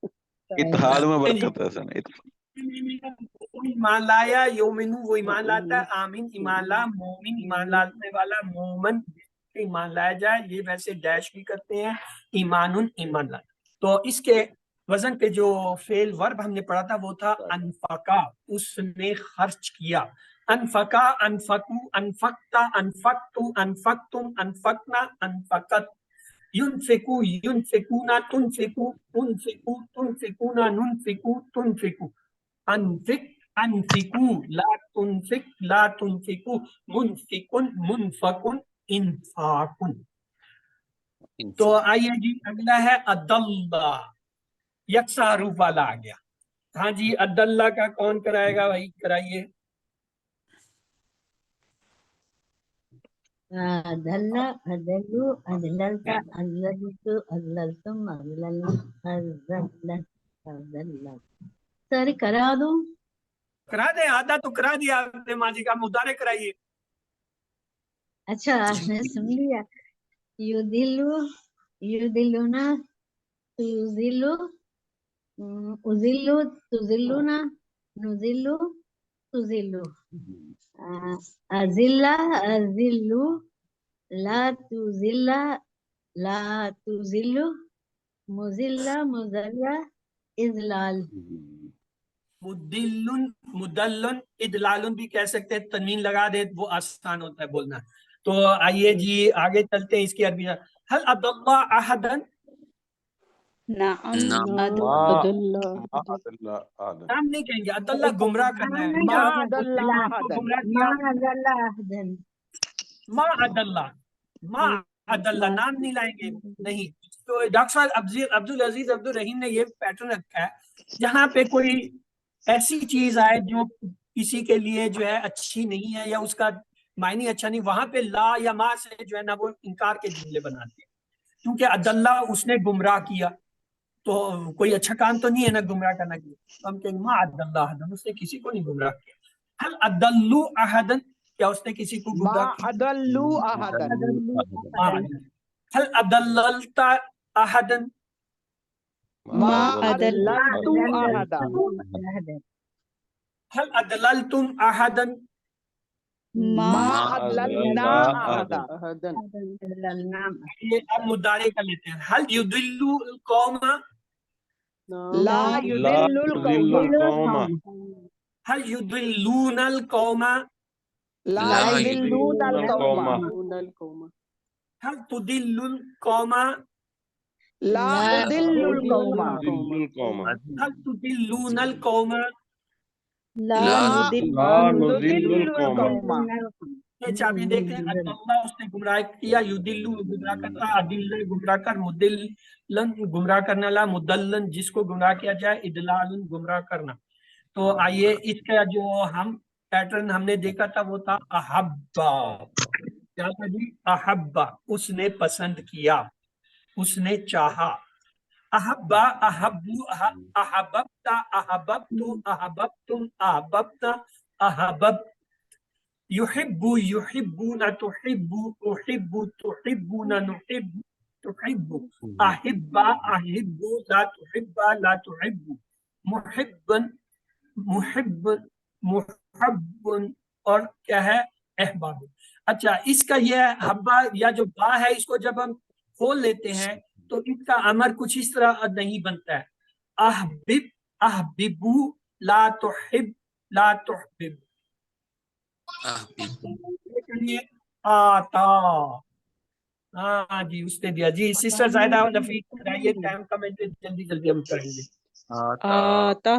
اتحاد میں برکت ہے سن ایمان لایا یومنو وہ ایمان لاتا ہے آمین ایمان لا مومن ایمان لانے والا مومن ایمان لایا جائے یہ ویسے ڈیش بھی کرتے ہیں ایمان لا تو اس کے وزن پہ جو فعل ورب ہم نے پڑھا تھا وہ تھا انفقا اس نے خرچ کیا انفقا انفقو انفقتا انفقتو انفقتم انفقنا انفقت ينفقو ينفقون تنفقو انفقو تنفقون ننفقو تنفقو انفق انفقو لا تنفق لا تنفقو منفق منفق انفاق تو آئیے جی اگلا ہے عداللہ یکساں حروف والا آ گیا ہاں جی عداللہ کا کون کرائے گا بھائی کرائیے أدل أدلو أدللت أدللت أدللتم أدللت ساری کرا دو کرا دیں آدھا تو کرا دیا آپ نے ماضی کا مضارع کرائیے اچھا آپ نے سن لیا یدلو یدلونا تزلو ازلو تزلونا نزلو تزلو ازلہ ازلو لا تزلہ لا تزلو مزلہ مزلہ ازلال مدلن مدلن ادلالن بھی کہہ سکتے ہیں تنوین لگا دے وہ آسان ہوتا ہے بولنا تو آئیے جی آگے چلتے ہیں اس کی عربی حل عداللہ احدن نعم نعم عداللہ نام نہیں کہیں گے عداللہ گمراہ کرنا ہے ما یا عداللہ احدن گمراہ کیا ما ذل احدن ما عداللہ ما عداللہ نام نہیں لائیں گے نہیں تو ڈاکٹر صاحب عبدالعزیز عبدالرحیم نے یہ پیٹرن رکھا ہے جہاں پہ کوئی ایسی چیز آئے جو کسی کے لیے جو ہے اچھی نہیں ہے یا اس کا معنی اچھا نہیں وہاں پہ لا یا ما سے جو ہے نا وہ انکار کے جملے بناتے ہیں کیونکہ عداللہ اس نے گمراہ کیا تو کوئی اچھا کام تو نہیں ہے نا گمراہ کرنا کی تو ہم کہیں گے ما عداللہ احدن اس نے کسی کو نہیں گمراہ کیا حل عدلو احدن کیا اس نے کسی کو ما گمراہ کیا عدلو احدن حل عدللت احدن ما عدلت عدلت احدن هل أدللتم أحدا ما عدلنا احدن یہ اب مضارع کا لیتے ہیں هل يضل القوم لا يذل القوم هل يضلون القوم لا يذلون القوم هل تضل القوم لا تذل القوم هل تضلون القوم لا نذل القوم یہ چابی دیکھتے ہیں عداللہ اس نے گمراہ کیا یدلو گمراہ کرتا عدل گمراہ کر مدلن گمراہ کرنا لا مدلن جس کو گمراہ کیا جائے ادلالن گمراہ کرنا تو آئیے اس کا جو ہم پیٹرن ہم نے دیکھا تھا وہ تھا احبا کیا تھا جی احبا اس نے پسند کیا اس نے چاہا احبا احبو احببتا احببتو احببتم احببتا احبب يحب يحبون تحب أحب تحبون نحب تحب أحب أحب لا تحب لا تحب محبا محب محب اور کیا ہے احباب اچھا اس کا یہ حبا یا جو با ہے اس کو جب ہم کھول لیتے ہیں تو اس کا امر کچھ اس طرح نہیں بنتا ہے احبب احببو لا تحب لا تحبب آتا ہاں جی اس نے دیا جی سسٹر زائدہ نفیس بتائیے ٹائم کا میں جلدی جلدی ہم کریں گے آتا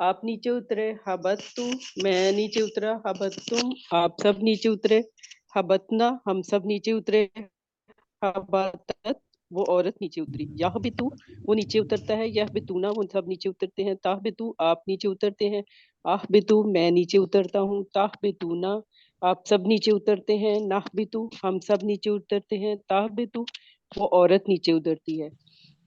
آپ نیچے اترے، حبتو میں نیچے اترا، حبتتم آپ سب نیچے اترے، حبتنا ہم سب نیچے اترے، حبتت وہ عورت نیچے اتری، یحبتو وہ نیچے اترتا ہے، یحبتونا وہ سب نیچے اترتے ہیں، تحبتو آپ نیچے اترتے ہیں، احبتو میں نیچے اترتا ہوں، تحبتونا آپ سب نیچے اترتے ہیں، نحبتو ہم سب نیچے اترتے ہیں، تحبتو وہ عورت نیچے اترتی ہے،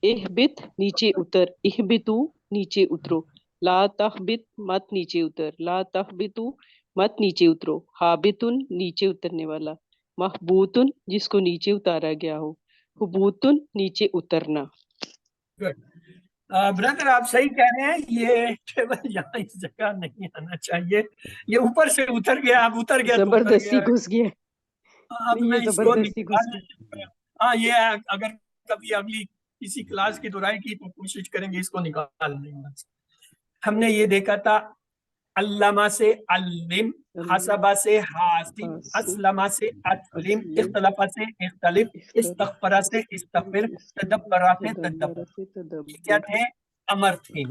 اہبت نیچے اتر، اہبتو نیچے اترو، لا تہبت مت نیچے اتر، لا تہبتو مت نیچے اترو، حابتن نیچے اترنے والا، محبوتن جس کو نیچے اتارا گیا ہو، حبوتن نیچے اترنا۔ بردر آپ صحیح کہہ رہے ہیں، یہ ٹیبل یہاں اس جگہ نہیں آنا چاہیے، یہ اوپر سے اتر گیا، اب اتر گیا تو اتر زبردستی گیا، گھس گیا، اب نہیں میں یہ اس کو زبردستی گھس نکالنا گیا۔ چاہوں گا۔ ہاں یہ اگر کبھی اگلی کسی کلاس کی دہرائی کی تو کوشش کریں گے اس کو نکالنے کی۔ ہم نے یہ دیکھا تھا علامہ سے علم، حسبہ سے حاسب، اسلمہ سے اسلم، اختلافہ سے اختلف، استغفرہ سے استغفر، تدبرہ سے تدبر، یہ کیا تھے؟ امر تھے۔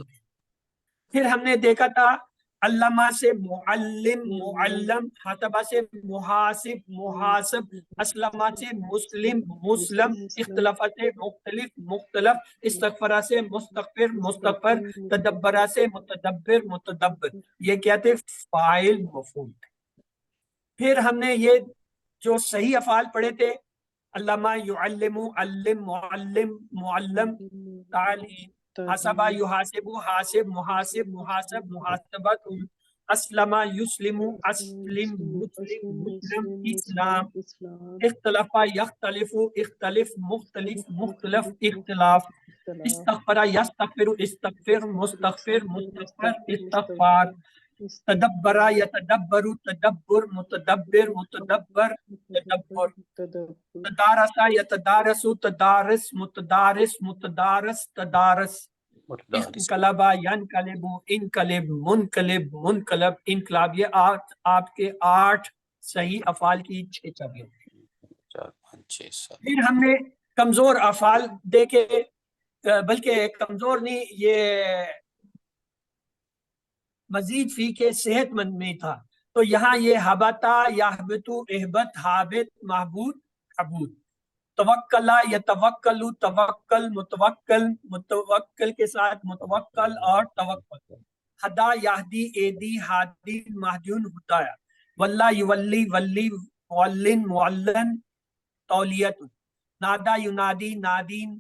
پھر ہم نے دیکھا تھا علامہ سے معلم، معلم، حسبہ سے محاسب، محاسب، اسلمہ سے مسلم، مسلم، اختلافہ سے مختلف، مختلف، استغفرہ سے مستغفر، مستغفر، تدبرہ سے متدبر، متدبر، یہ کیا تھے؟ فاعل مفعول۔ پھر ہم نے یہ جو صحیح افعال پڑھے تھے، علامہ یعلم، علم، معلم، معلم، تعلیم، حسبہ یحاسب، حاسب، محاسب، محاسب، محاسبت، اسلم یسلم، اسلم، مسلم، مسلم، اسلام، اختلف یختلف، اختلف، مختلف، مختلف، اختلاف، استغفر یستغفر، استغفر، مستغفر، مستغفر، استغفار، تدبر یتدبر، تدبر، متدبر، متدبر، تدبر، تدارس یتدارس، تدارس، متدارس، متدارس، تدارس، انقلب ینقلب، انقلب، منقلب، منقلب، انقلاب، یہ آپ کے 8 صحیح افعال کی 6 چابیاں۔ 4 5 6 7 پھر ہم نے کمزور افعال دیکھے، بلکہ کمزور نہیں، یہ مزید فی کے صحت مند میں تھا، تو یہاں یہ حبتا، یحبتو، احبت، حابت، محبوت، حبوت، توکلا، یتوکل، توکل، متوکل، متوکل کے ساتھ متوکل اور توکل، ہدا، یہدی، ایدی، ہادی، مہدیون، ہدایہ، ولا، یولی، ولی، مولن، معلن، تولیت، نادا، ینادی، نادین،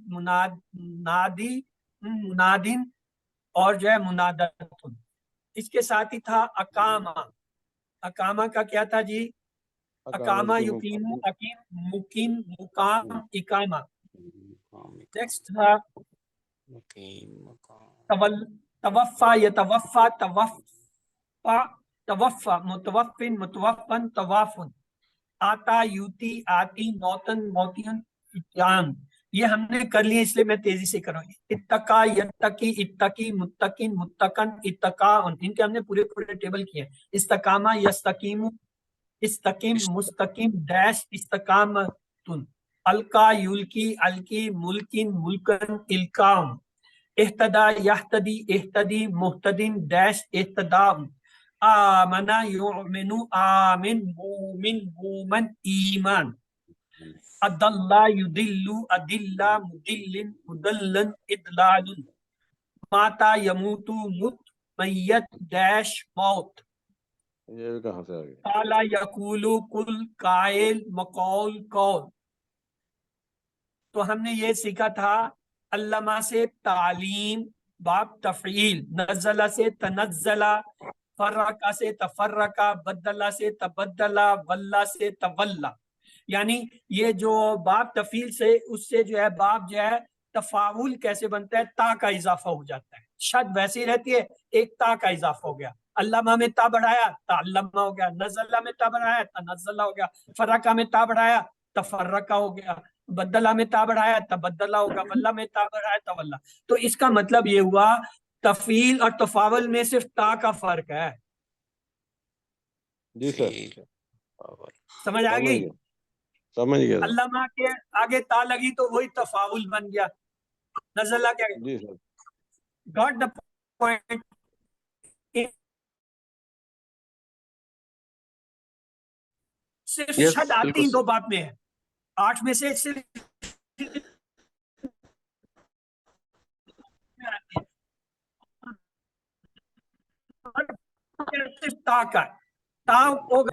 نادی، منادن، اور جو ہے منادت۔ اس کے ساتھ ہی تھا اقامہ، اقامہ کا کیا تھا جی؟ اقامہ، یقیم، اقیم، مقیم، مقام، اقامہ۔ نیکسٹ تھا توفا، یتوفا، توفا، توفا، متوفن، متوفن، توافن، آتا، یوتی، آتی، موتن، موتین، اتیان۔ یہ ہم نے کر لیے اس لیے میں تیزی سے کروں گی۔ اتقا، یتقی، اتقی، متقن، متقن، اتقاءن، ان کے ہم نے پورے پورے ٹیبل کیے ہیں۔ استقامہ، یستقیم، استقیم، مستقیم، ڈیش، استقامتن، القا، یلکی، الکی، ملکن، ملکن، الکام، اہتدا، یہتدی، اہتدی، مہتدن، ڈیش، اہتدام، آمنا، یؤمن، آمن، مومن، مومن، ایمان، ادلہ، یدل، ادلہ، مدلن، مدلن، ادلال، ماتا، یموت، مت، میت، ڈیش، موت، یہ کہاں سے آ گیا؟ قالا، یقولو، کل، قائل، مقول، قول۔ تو ہم نے یہ سیکھا تھا علامہ سے تعلیم، باب تفعیل، نزلہ سے تنزلہ، فرقہ سے تفرقہ، بدلہ سے تبدلہ، ولہ سے تولہ، یعنی یہ جو باب تفعیل سے، اس سے جو ہے باب جو ہے تفاعل کیسے بنتا ہے، تا کا اضافہ ہو جاتا ہے، شد ویسی رہتی ہے، ایک تا کا اضافہ ہو گیا، علامہ میں تا بڑھایا تعلمہ ہو گیا، نزلہ میں تا بڑھایا تنزلہ ہو گیا، فرقہ میں تا بڑھایا تفرقہ ہو گیا، بدلہ میں تا بڑھایا تبدلہ ہوگا، ولہ میں تا بڑھایا تولہ۔ تو اس کا مطلب یہ ہوا تفعیل اور تفاول میں صرف تا کا فرق ہے۔ جی سر، سمجھ آ گئی؟ سمجھ گیا سر۔ علامہ کے آگے تا لگی تو وہی تفاول بن گیا، نزلہ کیا جی سر، گاٹ دا پوائنٹ۔ صرف Yes, شد آتی بالکل ان دو باب میں ہے. 8 میں سے صرف تا کا تا ہوگا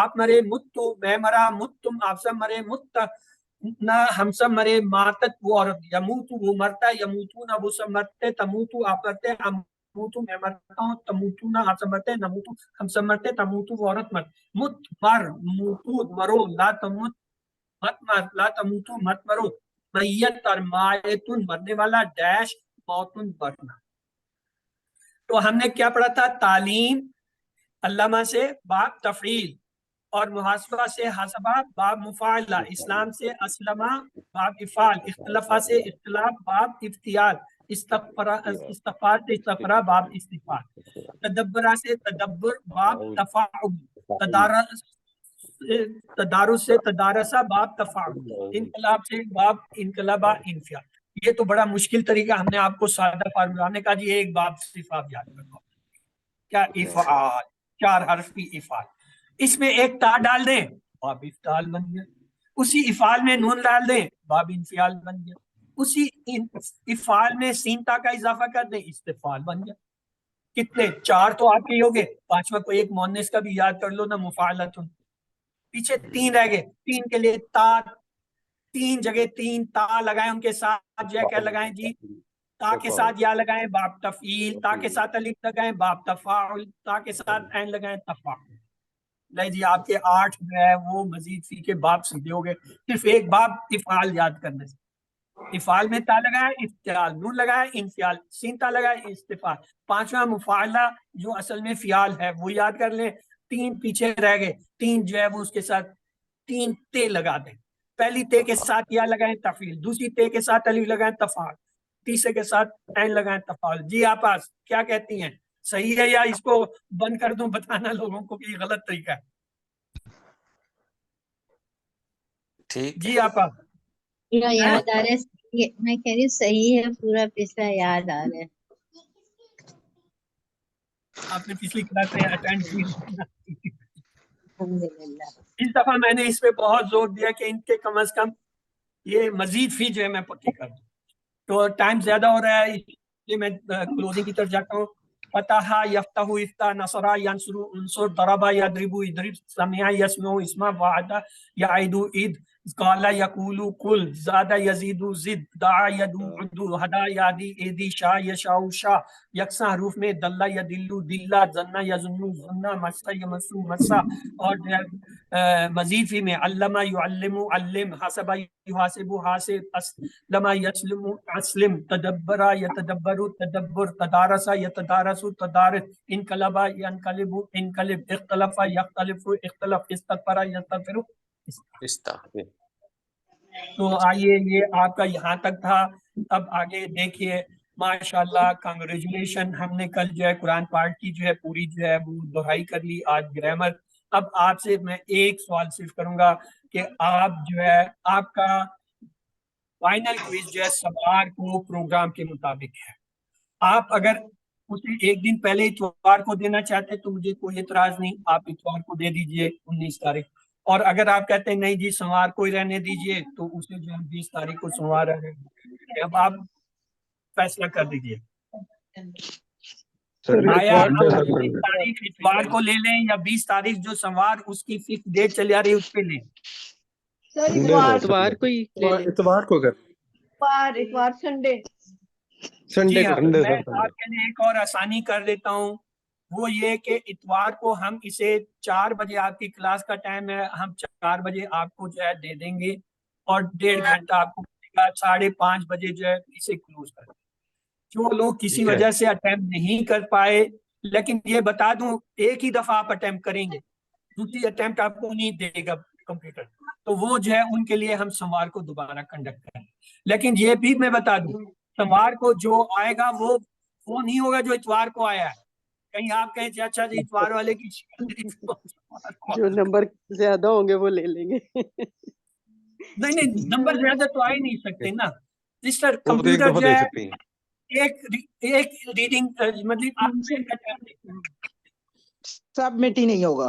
آپ مرے مت میں مرا مت تم آپ سب مرے مت نہ ہم سب مرے ماتت وہ عورت یموت وہ مرتا یموتو نہ وہ سب مرتے تموتو آپ مرتے اموتو میں مرتا ہوں تموتو نہ آپ سب مرتے نموتو ہم سب مرتے تموتو وہ عورت مر مت مر موتو مرو لا تموت مت مر لا تموتو مت مرو میت اور مایتن مرنے والا ڈیش موتن مرنا. تو ہم نے کیا پڑھا تھا؟ تعلیم علامہ سے باب تفعیل اور محاسبہ سے حاسبہ باب مفاعلہ، اسلام سے اسلمہ باب افعال، اختلافہ سے اختلاف باب افتیال، استغفار سے استغفرہ باب استغفار، تدبرہ سے تدبر باب تفاعل، تدارس سے تدارسہ باب تفاعل، انقلاب سے باب انقلابہ انفیال. یہ تو بڑا مشکل طریقہ ہم نے آپ کو سادہ فارمولا نے کہا جی ایک باب صرف آپ یاد کرو. کیا افعال، 4 حرف کی افعال، اس میں ایک تا ڈال دیں باب افتعال بن گیا، اسی افعال میں نون ڈال دیں باب انفعال بن گیا، اسی افعال میں سین تا کا اضافہ کر دیں استفعال بن گیا. کتنے؟ 4 تو آپ کے ہو گئے، 5واں کو ایک مؤنث کا بھی یاد کر لو نا، مفاعلتن. پیچھے 3 رہ گئے، 3 کے لیے تا، 3 جگہ 3 تا لگائیں، ان کے ساتھ جو ہے کیا لگائیں جی؟ تا کے ساتھ یا لگائیں باب تفعیل، تا کے ساتھ الف لگائیں باب تفاعل، تا کے ساتھ عین لگائیں تفاعل. نہیں جی آپ کے 8 جو ہے وہ مزید فی کے باب سیدھے ہو گئے صرف ایک باب افعال یاد کرنے سے. افعال میں تا لگایا افتعال، نون لگایا انفعال، سین تا لگایا استفعال. 5واں مفاعلہ جو اصل میں فعال ہے وہ یاد کر لیں. 3 پیچھے رہ گئے، 3 جو ہے وہ اس کے ساتھ 3 تے لگا دیں. پہلی تے کے ساتھ یا لگائیں تفعیل، دوسری تے کے ساتھ الف لگائیں تفعال، تیسرے کے ساتھ عین لگائیں تفعال. جی آپ کیا کہتی ہیں؟ صحیح ہے یا اس کو بند کر دوں؟ بتانا لوگوں کو کہ یہ غلط طریقہ ہے. ٹھیک جی آپ پورا یاد آ رہا ہے، میں کہہ رہی ہوں صحیح ہے، پورا پچھلا یاد آ رہا ہے. آپ نے پچھلی کلاسیں اٹینڈ کی. الحمدللہ. اس دفعہ میں نے اس پہ بہت زور دیا کہ ان کے کم از کم یہ مزید فی جو ہے میں پکی کر دوں. تو ٹائم زیادہ ہو رہا ہے اس لیے میں کلوزنگ کی طرف جاتا ہوں. فتح یفتح افتح نصر ینصر انصر ضرب یضرب اضرب سمع یسمع اسمع وعد یعد عد قال یقول قل زاد یزید زد دعا یدعو عدو ہدا یادی ایدی شاء یشاء شاء. یکساں حروف میں دلہ یدلو دلہ ظن یظن ظن مسا یمسو مسا. اور مزید فی میں علمہ یعلم علم حسب یحاسب حاسب اسلم یسلم اسلم تدبر یتدبر تدبر تدارس یتدارس تدارس انقلب ینقلب انقلب اختلف یختلف اختلف استغفر یستغفر. تو آئیے یہ آپ کا یہاں تک تھا. اب آگے دیکھیے ماشاءاللہ کنگریچولیشن، ہم نے کل جو ہے قرآن پاک کی جو ہے پوری جو ہے وہ دہرائی کر لی، آج گرامر. اب آپ سے میں ایک سوال صرف کروں گا کہ آپ جو ہے آپ کا فائنل کوئز جو ہے سوار کو پروگرام کے مطابق ہے. آپ اگر اسے ایک دن پہلے اتوار کو دینا چاہتے تو مجھے کوئی اعتراض نہیں، آپ اتوار کو دے دیجئے 19 تاریخ. اور اگر آپ کہتے ہیں نہیں جی سوار کو ہی رہنے دیجئے تو اسے جو ہے 20 تاریخ کو سوار رہے. اب آپ فیصلہ کر دیجئے. آیا ہم 20 تاریخ اتوار کو لے لیں یا 20 تاریخ جو سوار اس کی فکس ڈیٹ چلی آ رہی ہے اس پہ لیں؟ اتوار کو ہی لے لیں. اتوار کو کر، اتوار سنڈے. سنڈے جی ہاں، کو. میں آپ کے لیے ایک اور آسانی کر دیتا ہوں، وہ یہ کہ اتوار کو ہم اسے 4 بجے آپ کی کلاس کا ٹائم ہے، ہم 4 بجے آپ کو جو ہے دے دیں گے اور 1.5 گھنٹہ آپ کو ملے گا. 5:30 بجے جو ہے اسے کلوز کر دیں. جو لوگ کسی وجہ سے اٹیمپٹ نہیں کر پائے، لیکن یہ بتا دوں ایک ہی دفعہ آپ اٹیمپٹ کریں گے، دوسری اٹیمپٹ آپ کو نہیں دے گا کمپیوٹر، تو وہ جو ہے ان کے لیے ہم سوموار کو دوبارہ کنڈکٹ کریں. لیکن یہ بھی میں بتا دوں سوموار کو جو آئے گا وہ نہیں ہوگا جو اتوار کو آیا ہے. کہیں آپ کہیں اچھا جی اتوار والے کی جو نمبر زیادہ ہوں گے وہ لے لیں گے. نہیں نمبر زیادہ تو آ ہی نہیں سکتے نا جس طرح کمپیوٹر جو ہے ایک ریڈنگ مطلب سبمٹ ہی نہیں ہوگا.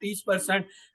30%।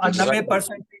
90%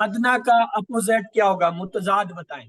ادنا کا اپوزٹ کیا ہوگا؟ متضاد بتائیں.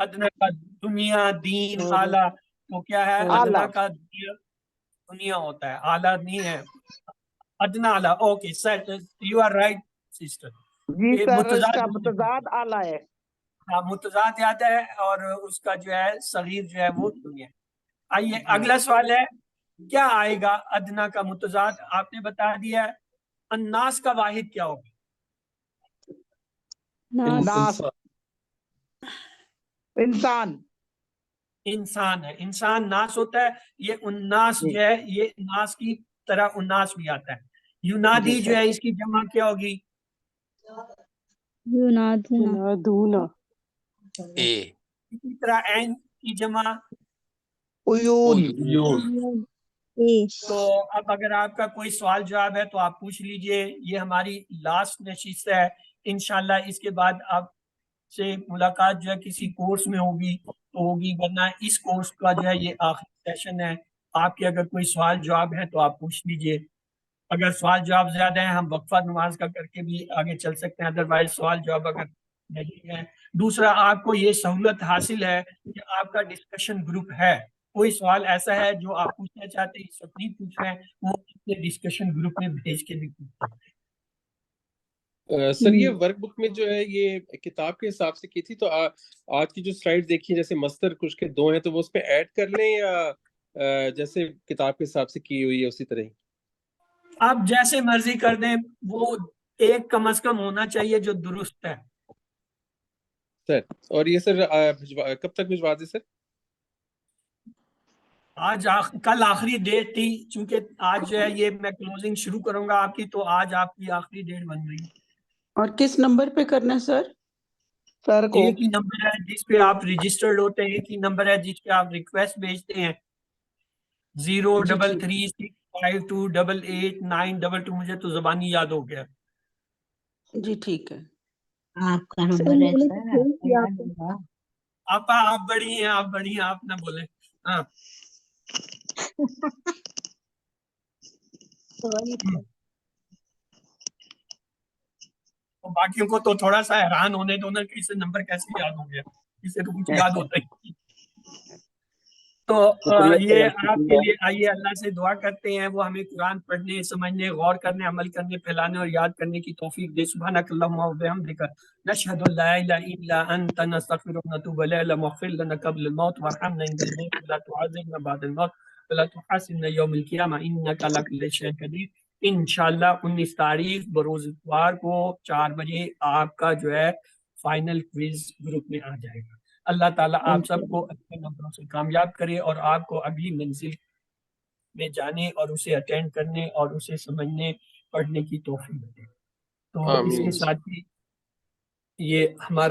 ادنا کا دنیا دین اعلیٰ، تو کیا ہے؟ اعلیٰ. ادنا کا دنیا ہوتا ہے، اعلیٰ نہیں ہے. ادنا اعلیٰ. Okay sir, you are right sister. جی یہ سر، اس متضاد کا متضاد آلہ ہے. ہاں، متضاد آتا ہے اور اس کا جو ہے صغیر جو ہے وہ دنیا. آئیے اگلا سوال ہے، کیا آئے گا ادنا کا متضاد؟ آپ نے بتا دیا ہے. الناس کا واحد کیا ہوگا؟ ناس انسان. انسان ہے. انسان ناس ہوتا ہے. یہ الناس جو ہے یہ ناس کی طرح الناس بھی آتا ہے. یونادی جو ہے اس کی جمع کیا ہوگی؟ ينادون. اے اسی طرح عین کی جمع. عیون. تو اب اگر آپ کا کوئی سوال جواب ہے تو آپ پوچھ لیجئے. یہ ہماری لاسٹ نشست ہے. انشاءاللہ اس کے بعد آپ سے ملاقات جو ہے کسی کورس میں ہوگی تو ہوگی، ورنہ اس کورس کا جو ہے یہ آخری سیشن ہے. آپ کے اگر کوئی سوال جواب ہے تو آپ پوچھ لیجئے. اگر سوال جواب زیادہ ہیں ہم وقفہ نماز کا کر کے بھی آگے چل سکتے ہیں، ادروائز سوال جواب اگر نہیں ہے. دوسرا، آپ کو یہ سہولت حاصل ہے کہ آپ کا ڈسکشن گروپ ہے. کوئی سوال ایسا ہے جو آپ پوچھنا چاہتے ہیں اس وقت نہیں پوچھ رہے ہیں، وہ اپنے ڈسکشن گروپ میں بھیج کے بھی پوچھ سکتے ہیں. سر یہ ورک بک میں جو ہے یہ کتاب کے حساب سے کی تھی، تو آج کی جو سلائیڈ دیکھی جیسے مستر کچھ کے 2 ہیں تو وہ اس پہ ایڈ کر لیں یا جیسے کتاب کے حساب سے کی ہوئی ہے اسی طرح ہی؟ آپ جیسے مرضی کر دیں، وہ ایک کم از کم ہونا چاہیے جو درست ہے. سر اور یہ سر کب تک بھجوا دیں سر؟ آج کل آخری ڈیٹ تھی، چونکہ آج جو ہے یہ میں کلوزنگ شروع کروں گا آپ کی، تو آج آپ کی آخری ڈیٹ بن گئی. اور کس نمبر پہ کرنا ہے سر؟ سر کو ایک ہی نمبر ہے جس پہ آپ رجسٹرڈ ہوتے ہیں، ایک ہی نمبر ہے جس پہ آپ ریکویسٹ بھیجتے ہیں. 03365288922. مجھے تو زبانی یاد ہو گیا. جی ٹھیک ہے. آپ کا نمبر ہے سر، آپ کو یاد ہوگا. آپ بڑی ہیں، آپ بڑی ہیں، آپ نہ بولیں. ہاں تو باقیوں کو تو تھوڑا سا حیران ہونے دو نا کہ اسے نمبر کیسے یاد ہو گیا، اسے تو کچھ یاد ہوتا ہی. تو یہ آپ کے لیے آئیے اللہ سے دعا کرتے ہیں وہ ہمیں قرآن پڑھنے، سمجھنے، غور کرنے، عمل کرنے، پھیلانے اور یاد کرنے کی توفیق دے. سبحانک اللہم و بحمدک نشہد ان لا الہ الا انت نستغفرک ونتوب الیک. اللہم اغفر لنا قبل الموت وارحمنا عند الموت ولا تعذبنا بعد الموت ولا تحاسبنا یوم القیامہ انک علی کل شیء قدیر. انشاءاللہ 19 تاریخ بروز اتوار کو 4 بجے آپ کا جو ہے فائنل کوئز گروپ میں آ جائے گا. اللہ تعالیٰ آپ سب کو اچھے نمبروں سے کامیاب کرے اور آپ کو اگلی منزل میں جانے اور اسے اٹینڈ کرنے اور اسے سمجھنے پڑھنے کی توفیق دے. تو اس کے ساتھ ہی یہ ہمارا